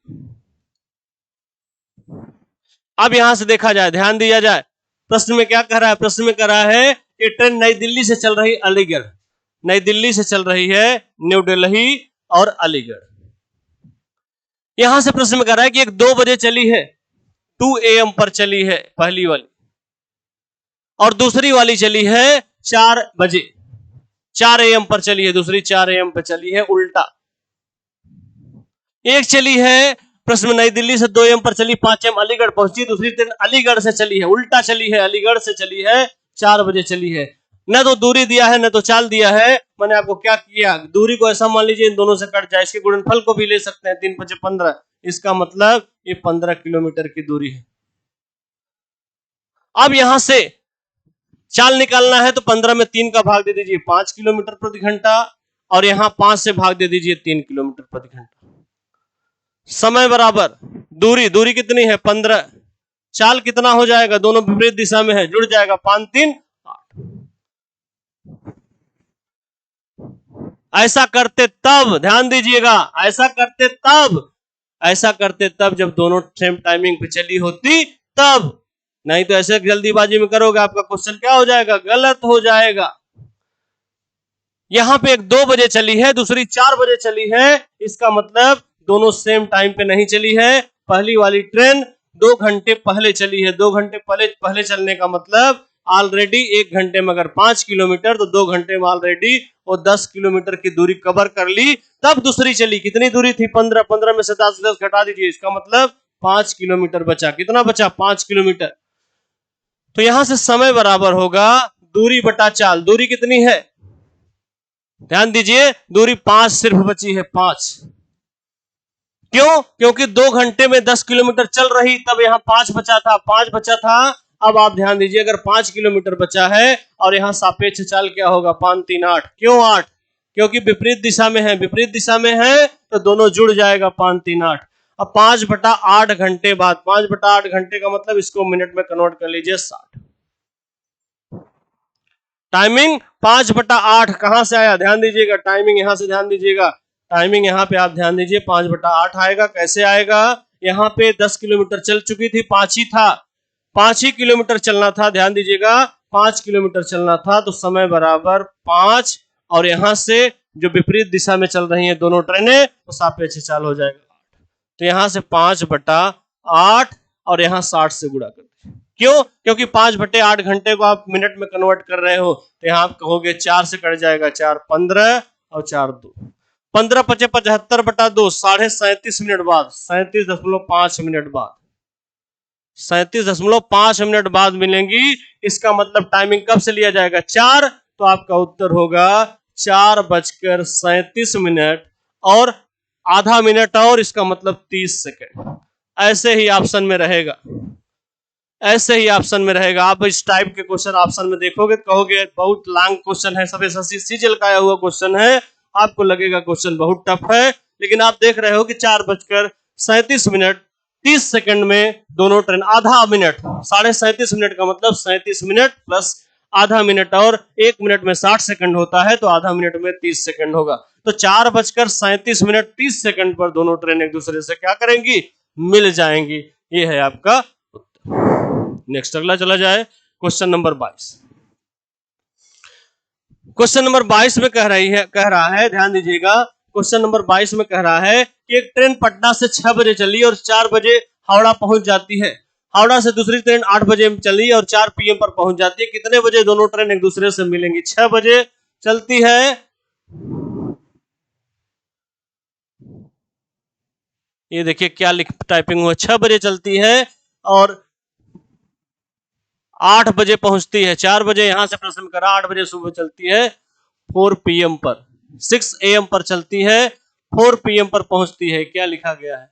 अब यहां से देखा जाए, ध्यान दिया जाए, प्रश्न में क्या कह रहा है? प्रश्न में कह रहा है कि ट्रेन नई दिल्ली से चल रही अलीगढ़, नई दिल्ली से चल रही है न्यू दिल्ली और अलीगढ़। यहां से प्रश्न में कह रहा है कि एक 2 बजे चली है, 2 AM पर चली है पहली वाली, और दूसरी वाली चली है 4 बजे, 4 AM पर चली है, दूसरी 4 AM पर चली है। उल्टा एक चली है, प्रश्न में नई दिल्ली से 2 AM पर चली, 5 AM अलीगढ़ पहुंची। दूसरी ट्रेन अलीगढ़ से चली है, उल्टा चली है, अलीगढ़ से चली है, 4 बजे चली है। न तो दूरी दिया है न तो चाल दिया है। मैंने आपको क्या किया, दूरी को ऐसा मान लीजिए इन दोनों से कट जाए, इसके गुणनफल को भी ले सकते हैं, 3 5 15। इसका मतलब ये 15 किलोमीटर की दूरी है। अब यहां से चाल निकालना है तो 15 में 3 का भाग दे दीजिए, 5 किलोमीटर प्रति घंटा, और यहां 5 से भाग दे दीजिए 3 किलोमीटर प्रति घंटा। समय बराबर दूरी, दूरी कितनी है 15, चाल कितना हो जाएगा, दोनों विपरीत दिशा में है, जुड़ जाएगा 5 3 8। ऐसा करते तब, ध्यान दीजिएगा, ऐसा करते तब जब दोनों सेम टाइमिंग पे चली होती तब। नहीं तो ऐसे जल्दीबाजी में करोगे, आपका क्वेश्चन क्या हो जाएगा? गलत हो जाएगा। यहां पे एक 2 बजे चली है, दूसरी 4 बजे चली है। इसका मतलब दोनों सेम टाइम पे नहीं चली है। पहली वाली ट्रेन 2 घंटे पहले चली है। 2 घंटे पहले चलने का मतलब ऑलरेडी 1 घंटे में अगर 5 किलोमीटर, तो 2 घंटे में ऑलरेडी वो 10 किलोमीटर की दूरी कवर कर ली। तब दूसरी चली, कितनी दूरी थी 15, 15 में से 10 घटा दीजिए, इसका मतलब 5 किलोमीटर बचा। कितना बचा? 5 किलोमीटर। तो यहां से समय बराबर होगा दूरी बटा चाल। दूरी कितनी है? ध्यान दीजिए, दूरी 5 सिर्फ बची है, 5। क्यों? क्योंकि 2 घंटे में 10 किलोमीटर चल रही, तब यहां 5 बचा था, 5 बचा था। अब आप ध्यान दीजिए, अगर 5 किलोमीटर बचा है और यहां सापेक्ष चाल क्या होगा? 5 3 8। क्यों 8? क्योंकि विपरीत दिशा में है, विपरीत दिशा में है तो दोनों जुड़ जाएगा 5 3 8। अब 5/8 घंटे बाद, 5/8 घंटे का मतलब इसको मिनट में कन्वर्ट कर लीजिए 60। टाइमिंग 5/8 कहां से आया? ध्यान दीजिएगा, टाइमिंग यहां से ध्यान दीजिएगा, टाइमिंग यहां पे आप ध्यान दीजिए 5/8 आएगा। कैसे आएगा? यहां पे 10 किलोमीटर चल चुकी थी, 5 ही था, 5 ही किलोमीटर चलना था। ध्यान दीजिएगा, 5 किलोमीटर चलना था, तो समय बराबर 5, और यहां से जो विपरीत दिशा में चल रही हैं दोनों ट्रेनें, तो सापेक्ष चाल हो जाएगा 8। तो यहां से 5/8 और यहां 60 से गुणा कर दीजिए। क्यों? क्योंकि 5/8 घंटे को आप मिनट में कन्वर्ट कर रहे हो, तो यहां आप कहोगे 4 से कट जाएगा, 4 15 और 4 2, 15 5 75/2, 37.5 मिनट बाद, 37.5 मिनट बाद, 37.5 मिनट बाद मिलेंगी। इसका मतलब टाइमिंग कब से लिया जाएगा? 4। तो आपका उत्तर होगा 4:37 मिनट और आधा मिनट और, इसका मतलब 30 सेकंड। ऐसे ही ऑप्शन में रहेगा, ऐसे ही ऑप्शन में रहेगा। आप इस टाइप के क्वेश्चन ऑप्शन में देखोगे तो कहोगे बहुत लॉन्ग क्वेश्चन है, सब एसएससी चिलकाया हुआ क्वेश्चन है, आपको लगेगा क्वेश्चन बहुत टफ है। लेकिन आप देख रहे हो कि 4:37 30 सेकंड में दोनों ट्रेन, आधा मिनट, 37.5 मिनट का मतलब 37 मिनट प्लस आधा मिनट, और 1 मिनट में 60 सेकंड होता है, तो आधा मिनट में 30 सेकंड होगा। तो 4:37 30 सेकंड पर दोनों ट्रेन एक दूसरे से क्या करेंगी, मिल जाएंगी। ये है आपका उत्तर। नेक्स्ट अगला चला जाए, क्वेश्चन नंबर 22। क्वेश्चन नंबर 22 में कह रहा है, ध्यान दीजिएगा, क्वेश्चन नंबर 22 में कह रहा है कि एक ट्रेन पटना से 6 बजे चली और 4 बजे हावड़ा पहुंच जाती है। हावड़ा से दूसरी ट्रेन 8 बजे चली और 4 PM पर पहुंच जाती है। कितने बजे दोनों ट्रेन एक दूसरे से मिलेंगी? 6 बजे चलती है, ये देखिए क्या टाइपिंग हुआ, 6 बजे चलती है और 8 बजे पहुंचती है। 4 बजे यहां से प्रश्न करा, 8 बजे सुबह चलती है, 4 PM पर, 6 AM पर चलती है, 4 PM पर पहुंचती है। क्या लिखा गया है?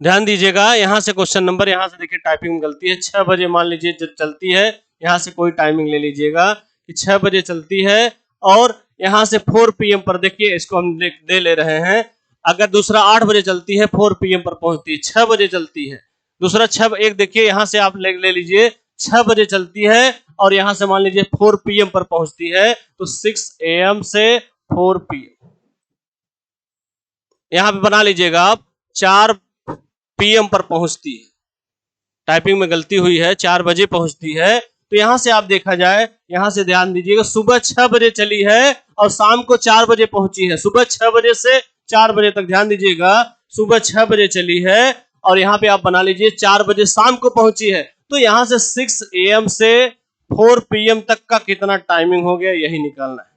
ध्यान दीजिएगा, यहां से क्वेश्चन नंबर, यहां से देखिए टाइपिंग में गलती है। 6 बजे मान लीजिए जब चलती है, यहां से कोई टाइमिंग ले लीजिएगा कि 6 बजे चलती है और यहां से 4 PM पर, देखिए इसको हम दे ले रहे हैं। अगर दूसरा 8 बजे चलती है, 4 PM पर पहुंचती है, 6 बजे चलती है। दूसरा 6, एक देखिए यहां से आप ले लीजिए, 6 बजे चलती है और यहां से मान लीजिए 4 PM पर पहुंचती है, तो 6 AM से 4 PM, यहां पे बना लीजिएगा आप, 4 PM पर पहुंचती है। टाइपिंग में गलती हुई है, 4 बजे पहुंचती है। तो यहां से आप देखा जाए, यहां से ध्यान दीजिएगा, सुबह 6 बजे चली है और शाम को 4 बजे पहुंची है। सुबह 6 बजे से 4 बजे तक, ध्यान दीजिएगा, सुबह 6 बजे चली है और यहां पे आप बना लीजिए 4 बजे शाम को पहुंची है। तो यहां से 6 AM से 4 PM तक का कितना टाइमिंग हो गया, यही निकालना है।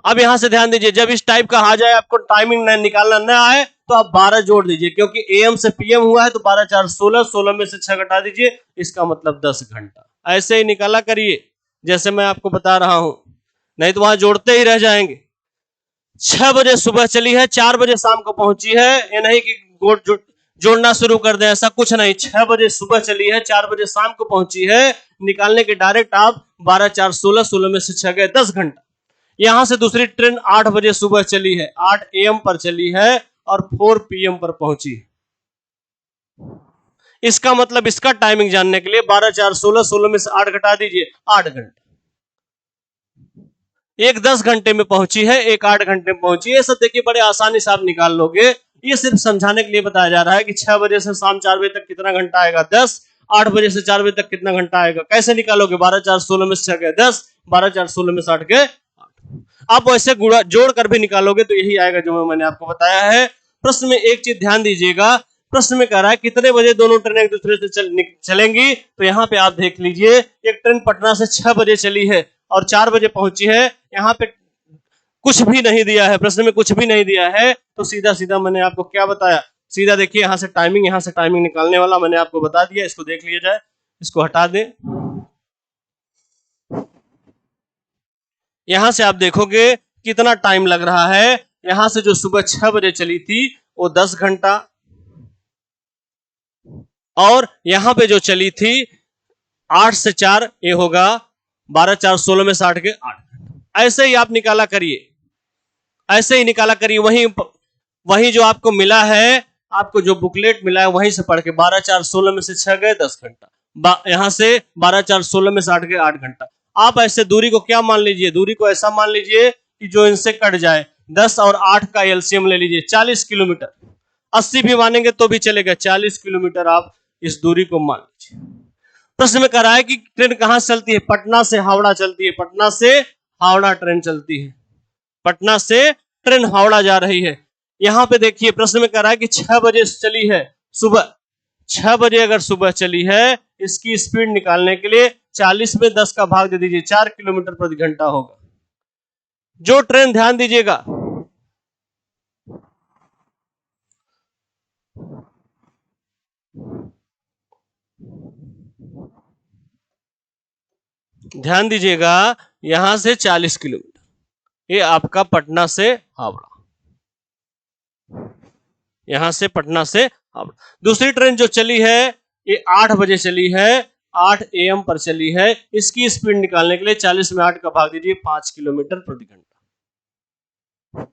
अब यहां से ध्यान दीजिए, जब इस टाइप का आ जाए, आपको टाइमिंग निकालना न आए, तो आप 12 जोड़ दीजिए, क्योंकि AM से PM हुआ है, तो 12 4 16, 16 में से 6 घटा दीजिए, इसका मतलब 10 घंटा। ऐसे ही निकाला करिए जैसे मैं आपको बता रहा हूं, नहीं तो वहां जोड़ते ही रह जाएंगे। 6 बजे सुबह चली है, 4 बजे शाम को पहुंची है, ये नहीं कि जोड़ना शुरू कर दें, ऐसा कुछ नहीं। 6 बजे सुबह चली है, 4 बजे शाम को पहुंची है, निकालने के डायरेक्ट आप 12 4 16, 16 में से 6 गए, 10 घंटा। यहां से दूसरी ट्रेन 8 बजे सुबह चली है, 8 AM पर चली है और 4 PM पर पहुंची। इसका मतलब इसका टाइमिंग जानने के लिए 12 4 16, 16 में से 8 घटा दीजिए, 8 घंटे। एक 10 घंटे में पहुंची है, एक 8 घंटे में पहुंची है। ये सब देखिए बड़े आसानी से आप निकाल लोगे। ये सिर्फ समझाने के लिए बताया जा रहा है कि 6 बजे से शाम 4 बजे तक कितना घंटा आएगा, 10। 8 बजे से 4 बजे तक कितना घंटा आएगा, कैसे निकालोगे? 12 4 16 में से 6 गए 10, 12 4 16 में से 8 गए। आप वैसे जोड़ कर भी निकालोगे तो यही आएगा जो मैंने आपको बताया है। प्रश्न में एक चीज ध्यान दीजिएगा, प्रश्न में कह रहा है कितने बजे दोनों ट्रेन एक दूसरे से चलेंगी। तो यहाँ पे आप देख लीजिए, एक ट्रेन पटना से 6 बजे चली है और 4 बजे पहुंची है। यहाँ पे कुछ भी नहीं दिया है, प्रश्न में कुछ भी नहीं दिया है, तो सीधा सीधा मैंने आपको क्या बताया, सीधा देखिए यहाँ से टाइमिंग निकालने वाला मैंने आपको बता दिया। इसको देख लिया जाए, इसको हटा दें। यहां से आप देखोगे कितना टाइम लग रहा है। यहां से जो सुबह 6 बजे चली थी वो 10 घंटा, और यहां पे जो चली थी 8 से 4, ये होगा 12 4 16 में 60 के 8 घंटा। ऐसे ही आप निकाला करिए, ऐसे ही निकाला करिए। वही जो आपको मिला है, आपको जो बुकलेट मिला है वहीं से पढ़ के, 12 4 16 में से 6 गए 10 घंटा, यहां से 12 4 16 में 60 के 8 घंटा। आप ऐसे दूरी को क्या मान लीजिए, दूरी को ऐसा मान लीजिए कि जो इनसे कट जाए, 10 और 8 का एलसीएम ले लीजिए, 40 किलोमीटर। 80 भी मानेंगे तो भी चलेगा, 40 किलोमीटर आप इस दूरी को मान लीजिए। प्रश्न में कह रहा है कि ट्रेन कहां से चलती है, पटना से हावड़ा चलती है, पटना से हावड़ा ट्रेन चलती है, पटना से ट्रेन हावड़ा जा रही है। यहां पे देखिए प्रश्न में कह रहा है कि 6 बजे चली है सुबह, 6 बजे अगर सुबह चली है, इसकी स्पीड निकालने के लिए 40 में 10 का भाग दे दीजिए, 4 किलोमीटर प्रति घंटा होगा। जो ट्रेन, ध्यान दीजिएगा, ध्यान दीजिएगा, यहां से 40 किलोमीटर, ये आपका पटना से हावड़ा, यहां से पटना से हावड़ा। दूसरी ट्रेन जो चली है ये 8 बजे चली है, 8 AM पर चली है। इसकी स्पीड निकालने के लिए 40 में 8 का भाग दीजिए, 5 किलोमीटर प्रति घंटा।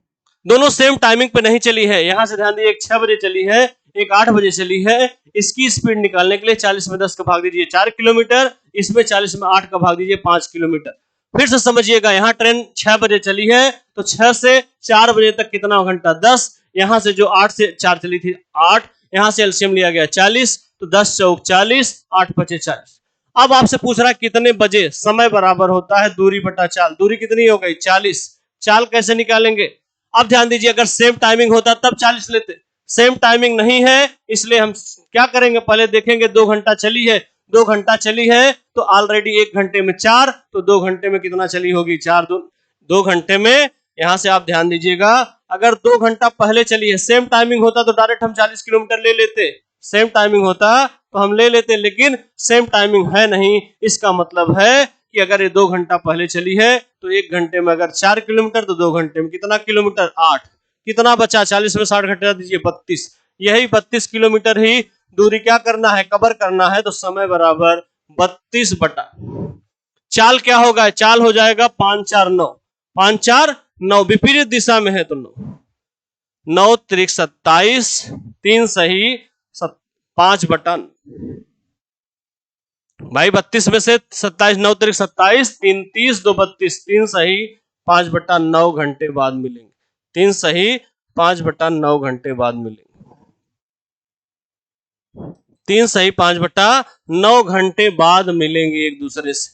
दोनों सेम टाइमिंग पे नहीं चली है, यहां से ध्यान दीजिए, एक 6 बजे चली है, एक 8 बजे चली है। इसकी स्पीड निकालने के लिए 40 में 10 का भाग दीजिए, 4 किलोमीटर, इसमें 40 में 8 का भाग दीजिए, 5 किलोमीटर। फिर से समझिएगा, यहां ट्रेन 6 बजे चली है तो 6 से 4 बजे तक कितना घंटा, 10। यहां से जो 8 से 4 चली थी 8, यहां से एलसीएम लिया गया 40, तो 10 चौक 40, 8 पचे 40। अब आपसे पूछ रहा है कितने बजे, समय बराबर होता है दूरी बटा चाल। दूरी कितनी हो गई, 40। चाल कैसे निकालेंगे, अब ध्यान दीजिए, अगर सेम टाइमिंग होता तब 40 लेते, सेम टाइमिंग नहीं है, इसलिए हम क्या करेंगे, पहले देखेंगे 2 घंटा चली है, 2 घंटा चली है तो ऑलरेडी 1 घंटे में 4, तो 2 घंटे में कितना चली होगी, 4 2 घंटे में। यहां से आप ध्यान दीजिएगा, अगर 2 घंटा पहले चली है, सेम टाइमिंग होता तो डायरेक्ट हम 40 किलोमीटर ले लेते, सेम टाइमिंग होता तो हम ले लेते, लेकिन सेम टाइमिंग है नहीं। इसका मतलब है कि अगर ये 2 घंटा पहले चली है तो 1 घंटे में अगर 4 किलोमीटर तो 2 घंटे में कितना किलोमीटर, 8। कितना बचा, 40 में 60 घटा दीजिए, 32। यही 32 किलोमीटर ही दूरी क्या करना है, कवर करना है, तो समय बराबर 32 बटा चाल क्या होगा, चाल हो जाएगा 5 4 9, 5 4 9, विपरीत दिशा में है तो 9 9 त्रिक 27, 3 सही 5 बटा भाई 32 में से 27, 9 त्रिक 27, 3 30, 2 32, 3 सही 5 बटा 9 घंटे बाद मिलेंगे, 3 सही 5 बटा 9 घंटे बाद मिलेंगे, 3 सही 5 बटा 9 घंटे बाद मिलेंगे एक दूसरे से।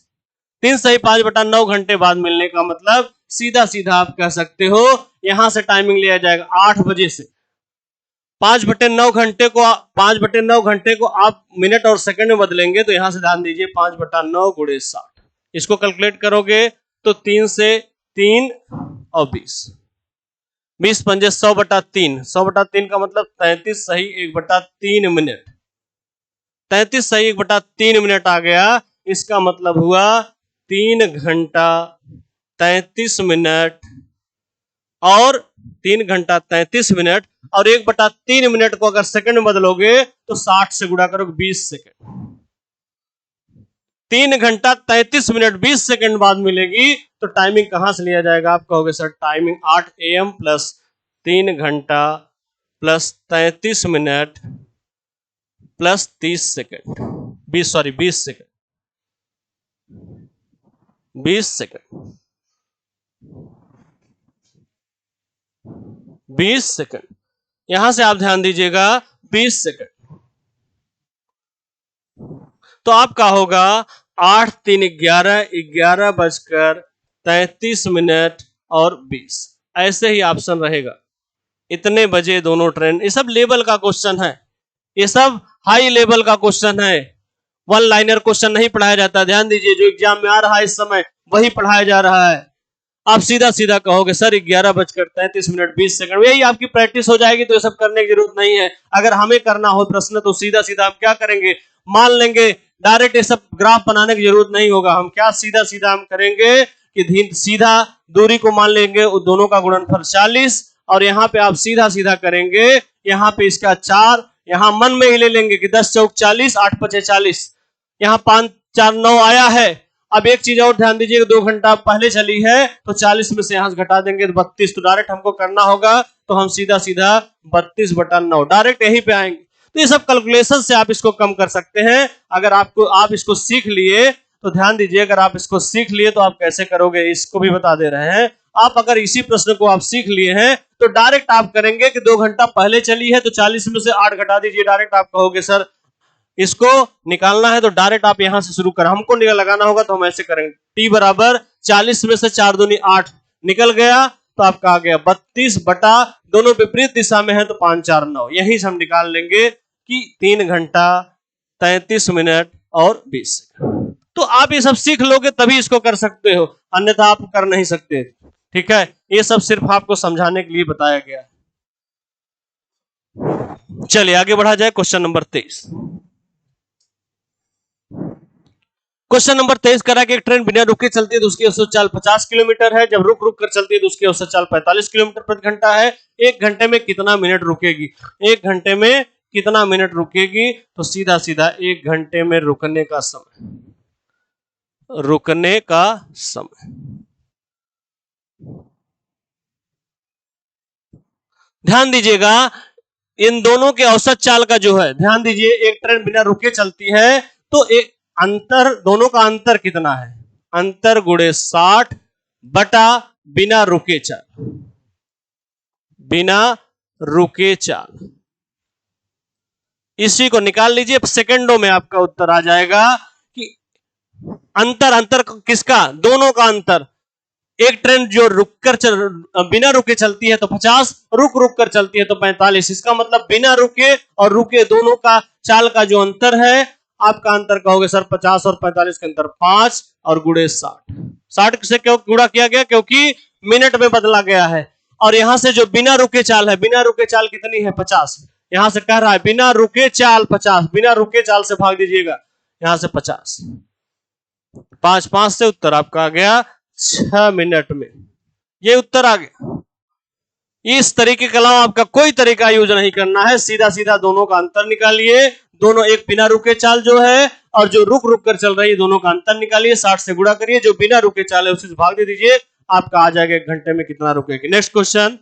3 सही 5 बटा 9 घंटे बाद मिलने का मतलब सीधा सीधा आप कह सकते हो, यहां से टाइमिंग लिया जाएगा 8 बजे से, 5 बटे 9 घंटे को 5 बटे 9 घंटे को आप मिनट और सेकंड में बदलेंगे, तो यहां से ध्यान दीजिए 5 बटा 9 गुणे 60, इसको कैलकुलेट करोगे तो 3 से 3 और 20, 20 पंजे 100 बटा 3, 100 बटा 3 का मतलब 33 सही 1 बटा 3 मिनट, 33 सही 1 बटा 3 मिनट आ गया। इसका मतलब हुआ 3 घंटा 33 मिनट, और 3 घंटा 33 मिनट, और 1 बटा 3 मिनट को अगर सेकंड में बदलोगे तो 60 से गुणा करोगे, 20 सेकंड। 3 घंटा 33 मिनट 20 सेकंड बाद मिलेगी, तो टाइमिंग कहां से लिया जाएगा, आप कहोगे सर टाइमिंग 8 AM प्लस 3 घंटा plus 33 minute plus 30 second, 20 second, 20 second, 20 second. यहां से आप ध्यान दीजिएगा 20 सेकंड, तो आपका होगा 8 3 11, 11 बजकर 33 मिनट और 20, ऐसे ही ऑप्शन रहेगा। इतने बजे दोनों ट्रेन, ये सब लेवल का क्वेश्चन है, ये सब हाई लेवल का क्वेश्चन है, वन लाइनर क्वेश्चन नहीं पढ़ाया जाता। ध्यान दीजिए, जो एग्जाम में आ रहा है इस समय वही पढ़ाया जा रहा है। आप सीधा सीधा कहोगे सर 11 बजकर 33 मिनट 20 सेकंड, यही आपकी प्रैक्टिस हो जाएगी, तो ये सब करने की जरूरत नहीं है। अगर हमें करना हो प्रश्न तो सीधा सीधा हम क्या करेंगे, मान लेंगे, डायरेक्ट ये सब ग्राफ बनाने की जरूरत नहीं होगा। हम क्या सीधा सीधा हम करेंगे कि सीधा दूरी को मान लेंगे, दोनों का गुणनफल 40, और यहाँ पे आप सीधा सीधा करेंगे, यहाँ पे इसका 4, यहाँ मन में ही ले लेंगे कि 10 चौक 40, 8 पचे 40, यहाँ 5 4 9 आया है। अब एक चीज और ध्यान दीजिए, 2 घंटा पहले चली है तो 40 में से यहां से घटा देंगे तो 32, तो डायरेक्ट हमको करना होगा, तो हम सीधा सीधा 32 बटा 9 डायरेक्ट यहीं पे आएंगे। तो ये सब कैलकुलेशन से आप इसको कम कर सकते हैं। अगर आप इसको सीख लिए तो ध्यान दीजिए, अगर आप इसको सीख लिए तो आप कैसे करोगे, इसको भी बता दे रहे हैं। आप अगर इसी प्रश्न को आप सीख लिए हैं तो डायरेक्ट आप करेंगे कि 2 घंटा पहले चली है तो 40 में से 8 घटा दीजिए, डायरेक्ट आप कहोगे सर इसको निकालना है तो डायरेक्ट आप यहां से शुरू कर, हमको लगाना होगा तो हम ऐसे करेंगे, t बराबर 40 में से 4 दूनी 8 निकल गया, तो आपका आ गया 32 बटा, दोनों विपरीत दिशा में है तो 5 4 9, यहीं से हम निकाल लेंगे कि 3 घंटा 33 मिनट और 20 सेकंड। तो आप ये सब सीख लोगे तभी इसको कर सकते हो, अन्यथा आप कर नहीं सकते। ठीक है, ये सब सिर्फ आपको समझाने के लिए बताया गया। चलिए आगे बढ़ा जाए, क्वेश्चन नंबर 23। क्वेश्चन नंबर 23 करा कि एक ट्रेन बिना रुके चलती है तो उसकी औसत चाल 50 किलोमीटर है, जब रुक रुक कर चलती है तो उसकी औसत चाल 45 किलोमीटर प्रति घंटा है। एक घंटे में कितना मिनट रुकेगी? एक घंटे में कितना मिनट रुकेगी? तो सीधा सीधा एक घंटे में रुकने का समय, रुकने का समय, ध्यान दीजिएगा इन दोनों के औसत चाल का जो है, ध्यान दीजिए एक ट्रेन बिना रुके चलती है तो एक अंतर, दोनों का अंतर कितना है? अंतर गुणे 60 बटा बिना रुके चाल, बिना रुके चाल। इसी को निकाल लीजिए, सेकंडों में आपका उत्तर आ जाएगा कि अंतर किसका? दोनों का अंतर। एक ट्रेन जो बिना रुके चलती है तो 50, रुक रुक कर चलती है तो 45। इसका मतलब बिना रुके और रुके दोनों का चाल का जो अंतर है, आपका अंतर कहोगे सर 50 और 45 के अंतर 5 और गुणे 60। 60 से क्यों गुणा किया गया? क्योंकि मिनट में बदला गया है। और यहां से जो बिना रुके चाल है, बिना रुके चाल कितनी है? 50। यहां से कह रहा है बिना रुके चाल 50, बिना रुके चाल से भाग दीजिएगा, यहां से 50, 5 से उत्तर आपका आ गया 6 मिनट में। ये उत्तर आ गया। इस तरीके के अलावा आपका कोई तरीका यूज नहीं करना है, सीधा सीधा दोनों का अंतर निकालिए। दोनों, एक बिना रुके चाल जो है और जो रुक रुक कर चल रही है, दोनों का अंतर निकालिए, 60 से गुणा करिए, जो बिना रुके चाल है उसे भाग दे दीजिए, आपका आ जाएगा एक घंटे में कितना रुकेगी। नेक्स्ट क्वेश्चन,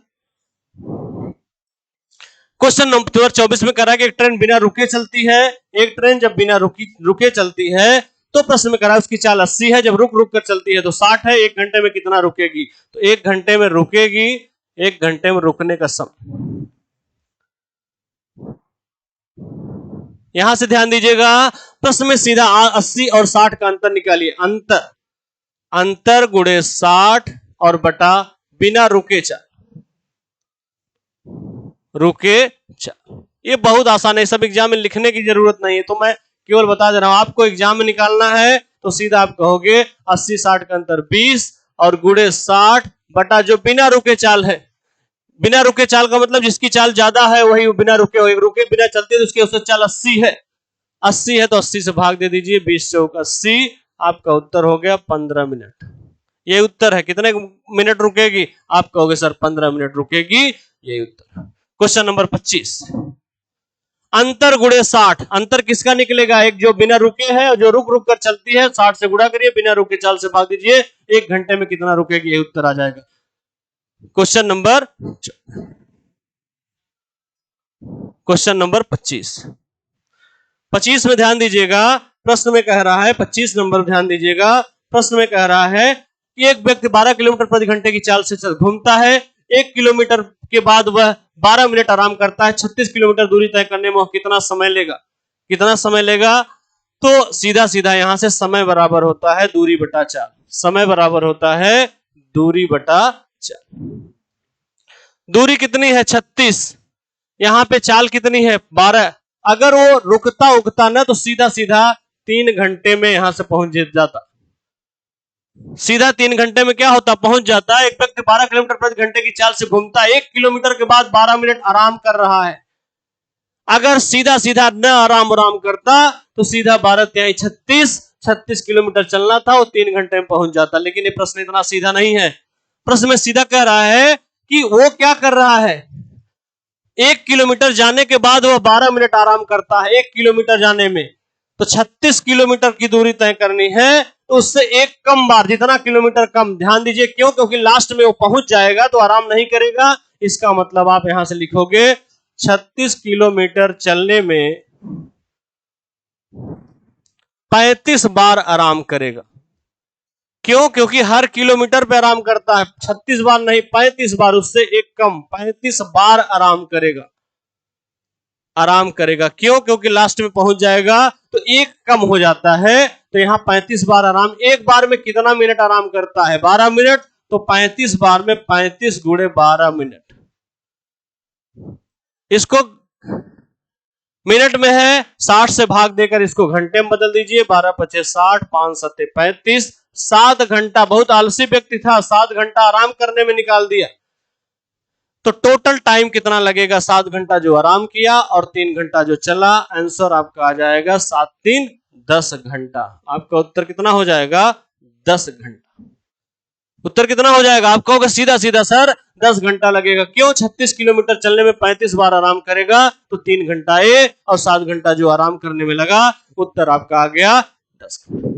क्वेश्चन नंबर 24 में कह रहा है कि एक ट्रेन बिना रुके चलती है। एक ट्रेन जब बिना रुके चलती है तो प्रश्न में कह रहा है उसकी चाल 80 है, जब रुक रुक कर चलती है तो 60 है। एक घंटे में कितना रुकेगी? तो एक घंटे में रुकेगी, एक घंटे में रुकने का समय, यहां से ध्यान दीजिएगा, प्रश्न में सीधा 80 और 60 का अंतर निकालिए। अंतर गुणे 60 और बटा बिना रुके चाल, रुके चाल। ये बहुत आसान है, सब एग्जाम में लिखने की जरूरत नहीं है, तो मैं केवल बता दे रहा हूं। आपको एग्जाम में निकालना है तो सीधा आप कहोगे 80 60 का अंतर 20 और गुणे 60 बटा जो बिना रुके चाल है। बिना रुके चाल का मतलब जिसकी चाल ज्यादा है वही बिना रुके हो। रुके बिना चलती है तो उसकी औसत चाल 80 है, 80 है तो 80 से भाग दे दीजिए, 20 से 80, आपका उत्तर हो गया 15 मिनट। ये उत्तर है। कितने मिनट रुकेगी? आप कहोगे सर 15 मिनट रुकेगी, यही उत्तर। क्वेश्चन नंबर 25, अंतर गुणे 60। अंतर किसका निकलेगा? एक जो बिना रुके है और जो रुक रुक कर चलती है, 60 से गुणा करिए, बिना रुके चाल से भाग दीजिए, एक घंटे में कितना रुकेगी, ये उत्तर आ जाएगा। क्वेश्चन नंबर 25 में ध्यान दीजिएगा, प्रश्न में कह रहा है 25 नंबर ध्यान दीजिएगा, प्रश्न में कह रहा है कि एक व्यक्ति 12 किलोमीटर प्रति घंटे की चाल से घूमता है। 1 किलोमीटर के बाद वह 12 मिनट आराम करता है। 36 किलोमीटर दूरी तय करने में कितना समय लेगा? कितना समय लेगा? तो सीधा सीधा यहां से समय बराबर होता है दूरी बटा चाल। समय बराबर होता है दूरी बटा चाल। दूरी कितनी है? 36। यहां पे चाल कितनी है? 12। अगर वो रुकता उगता ना तो सीधा सीधा 3 घंटे में यहां से पहुंच जाता। सीधा 3 घंटे में क्या होता? पहुंच जाता है। एक व्यक्ति 12 किलोमीटर प्रति घंटे की चाल से घूमता है। 1 किलोमीटर के बाद 12 मिनट आराम कर रहा है। अगर सीधा सीधा न आराम करता तो सीधा 12 तिहाई 36 किलोमीटर चलना था, वो 3 घंटे में पहुंच जाता। लेकिन ये प्रश्न इतना सीधा नहीं है। प्रश्न में सीधा कह रहा है कि वो क्या कर रहा है, 1 किलोमीटर जाने के बाद वह 12 मिनट आराम करता है। 1 किलोमीटर जाने में तो 36 किलोमीटर की दूरी तय करनी है, तो उससे एक कम बार, जितना किलोमीटर कम। ध्यान दीजिए क्यों? क्योंकि लास्ट में वो पहुंच जाएगा तो आराम नहीं करेगा। इसका मतलब आप यहां से लिखोगे 36 किलोमीटर चलने में 35 बार आराम करेगा। क्यों? क्योंकि हर किलोमीटर पे आराम करता है। 36 बार नहीं, 35 बार, उससे एक कम, 35 बार आराम करेगा। आराम करेगा क्यों? क्योंकि लास्ट में पहुंच जाएगा तो एक कम हो जाता है, तो यहां 35 बार आराम। एक बार में कितना मिनट आराम करता है? 12 मिनट। तो 35 बार में 35 गुणे 12 मिनट। इसको मिनट में है, 60 से भाग देकर इसको घंटे में बदल दीजिए। 12 पचे 60, 5 सत्ते 35। 7 घंटा, बहुत आलसी व्यक्ति था, 7 घंटा आराम करने में निकाल दिया। तो टोटल टाइम कितना लगेगा? 7 घंटा जो आराम किया और 3 घंटा जो चला। आंसर आपका आ जाएगा 7 3 10 घंटा। आपका उत्तर कितना हो जाएगा? 10 घंटा। उत्तर कितना हो जाएगा? आप कहोगे सीधा सीधा सर 10 घंटा लगेगा। क्यों? 36 किलोमीटर चलने में 35 बार आराम करेगा तो 3 घंटा ये और 7 घंटा जो आराम करने में लगा। उत्तर आपका आ गया 10 घंटा।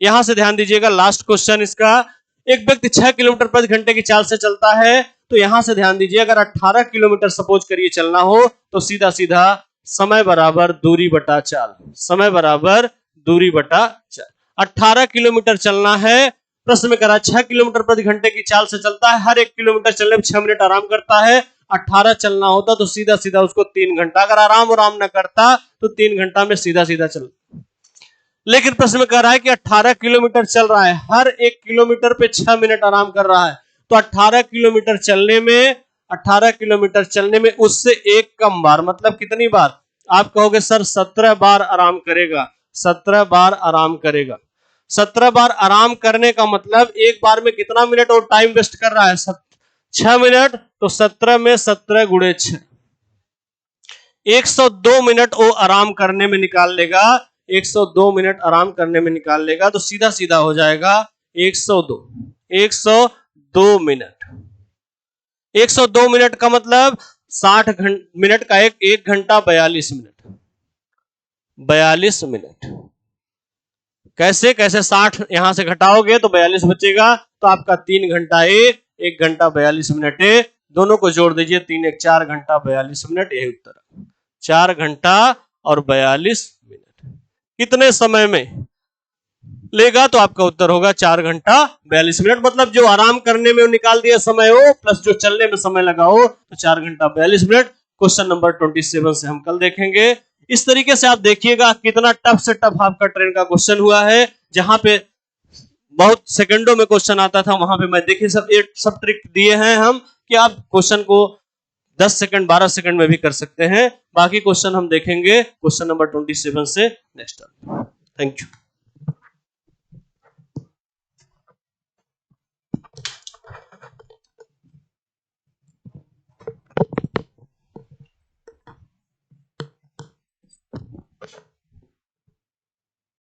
यहां से ध्यान दीजिएगा, लास्ट क्वेश्चन इसका। एक व्यक्ति 6 किलोमीटर प्रति घंटे की चाल से चलता है, तो यहां से ध्यान दीजिए, अगर 18 किलोमीटर सपोज करिए चलना हो तो सीधा सीधा समय बराबर दूरी बटा चाल, समय बराबर दूरी बटा चाल। 18 किलोमीटर चलना है, प्रश्न में करा 6 किलोमीटर प्रति घंटे की चाल से चलता है, हर 1 किलोमीटर चलने में 6 मिनट आराम करता है। 18 चलना होता तो सीधा सीधा उसको 3 घंटा, अगर आराम न करता तो 3 घंटा में सीधा सीधा चल। लेकिन प्रश्न में कह रहा है कि 18 किलोमीटर चल रहा है, हर 1 किलोमीटर पे 6 मिनट आराम कर रहा है, तो 18 किलोमीटर चलने में उससे एक कम बार, मतलब कितनी बार? आप कहोगे सर 17 बार आराम करेगा। 17 बार आराम करेगा। 17 बार आराम करने का मतलब एक बार में कितना मिनट और टाइम वेस्ट कर रहा है? 6 मिनट। तो 17 में 17 गुणे 6, 102 मिनट वो आराम करने में निकाल लेगा। 102 मिनट आराम करने में निकाल लेगा, तो सीधा सीधा हो जाएगा 102 मिनट। 102 मिनट का मतलब 60 मिनट का 1 घंटा 42 मिनट। 42 मिनट कैसे 60 यहां से घटाओगे तो 42 बचेगा, तो आपका 3 घंटा 1 घंटा 42 मिनट है। दोनों को जोड़ दीजिए, 3 1 4 घंटा 42 मिनट, यही उत्तर है। 4 घंटा और 42 मिनट कितने समय में लेगा? तो आपका उत्तर होगा 4 घंटा 42 मिनट। मतलब जो आराम करने में निकाल दिया समय हो प्लस जो चलने में समय लगा हो, तो 4 घंटा 42 मिनट। क्वेश्चन नंबर 27 से हम कल देखेंगे। इस तरीके से आप देखिएगा कितना टफ से टफ आपका ट्रेन का क्वेश्चन हुआ है। जहां पे बहुत सेकंडों में क्वेश्चन आता था, वहां पे मैं देखिए सब ट्रिक दिए हैं हम कि आप क्वेश्चन को 10 सेकंड 12 सेकंड में भी कर सकते हैं। बाकी क्वेश्चन हम देखेंगे क्वेश्चन नंबर 27 से नेक्स्ट टाइम। Thank you.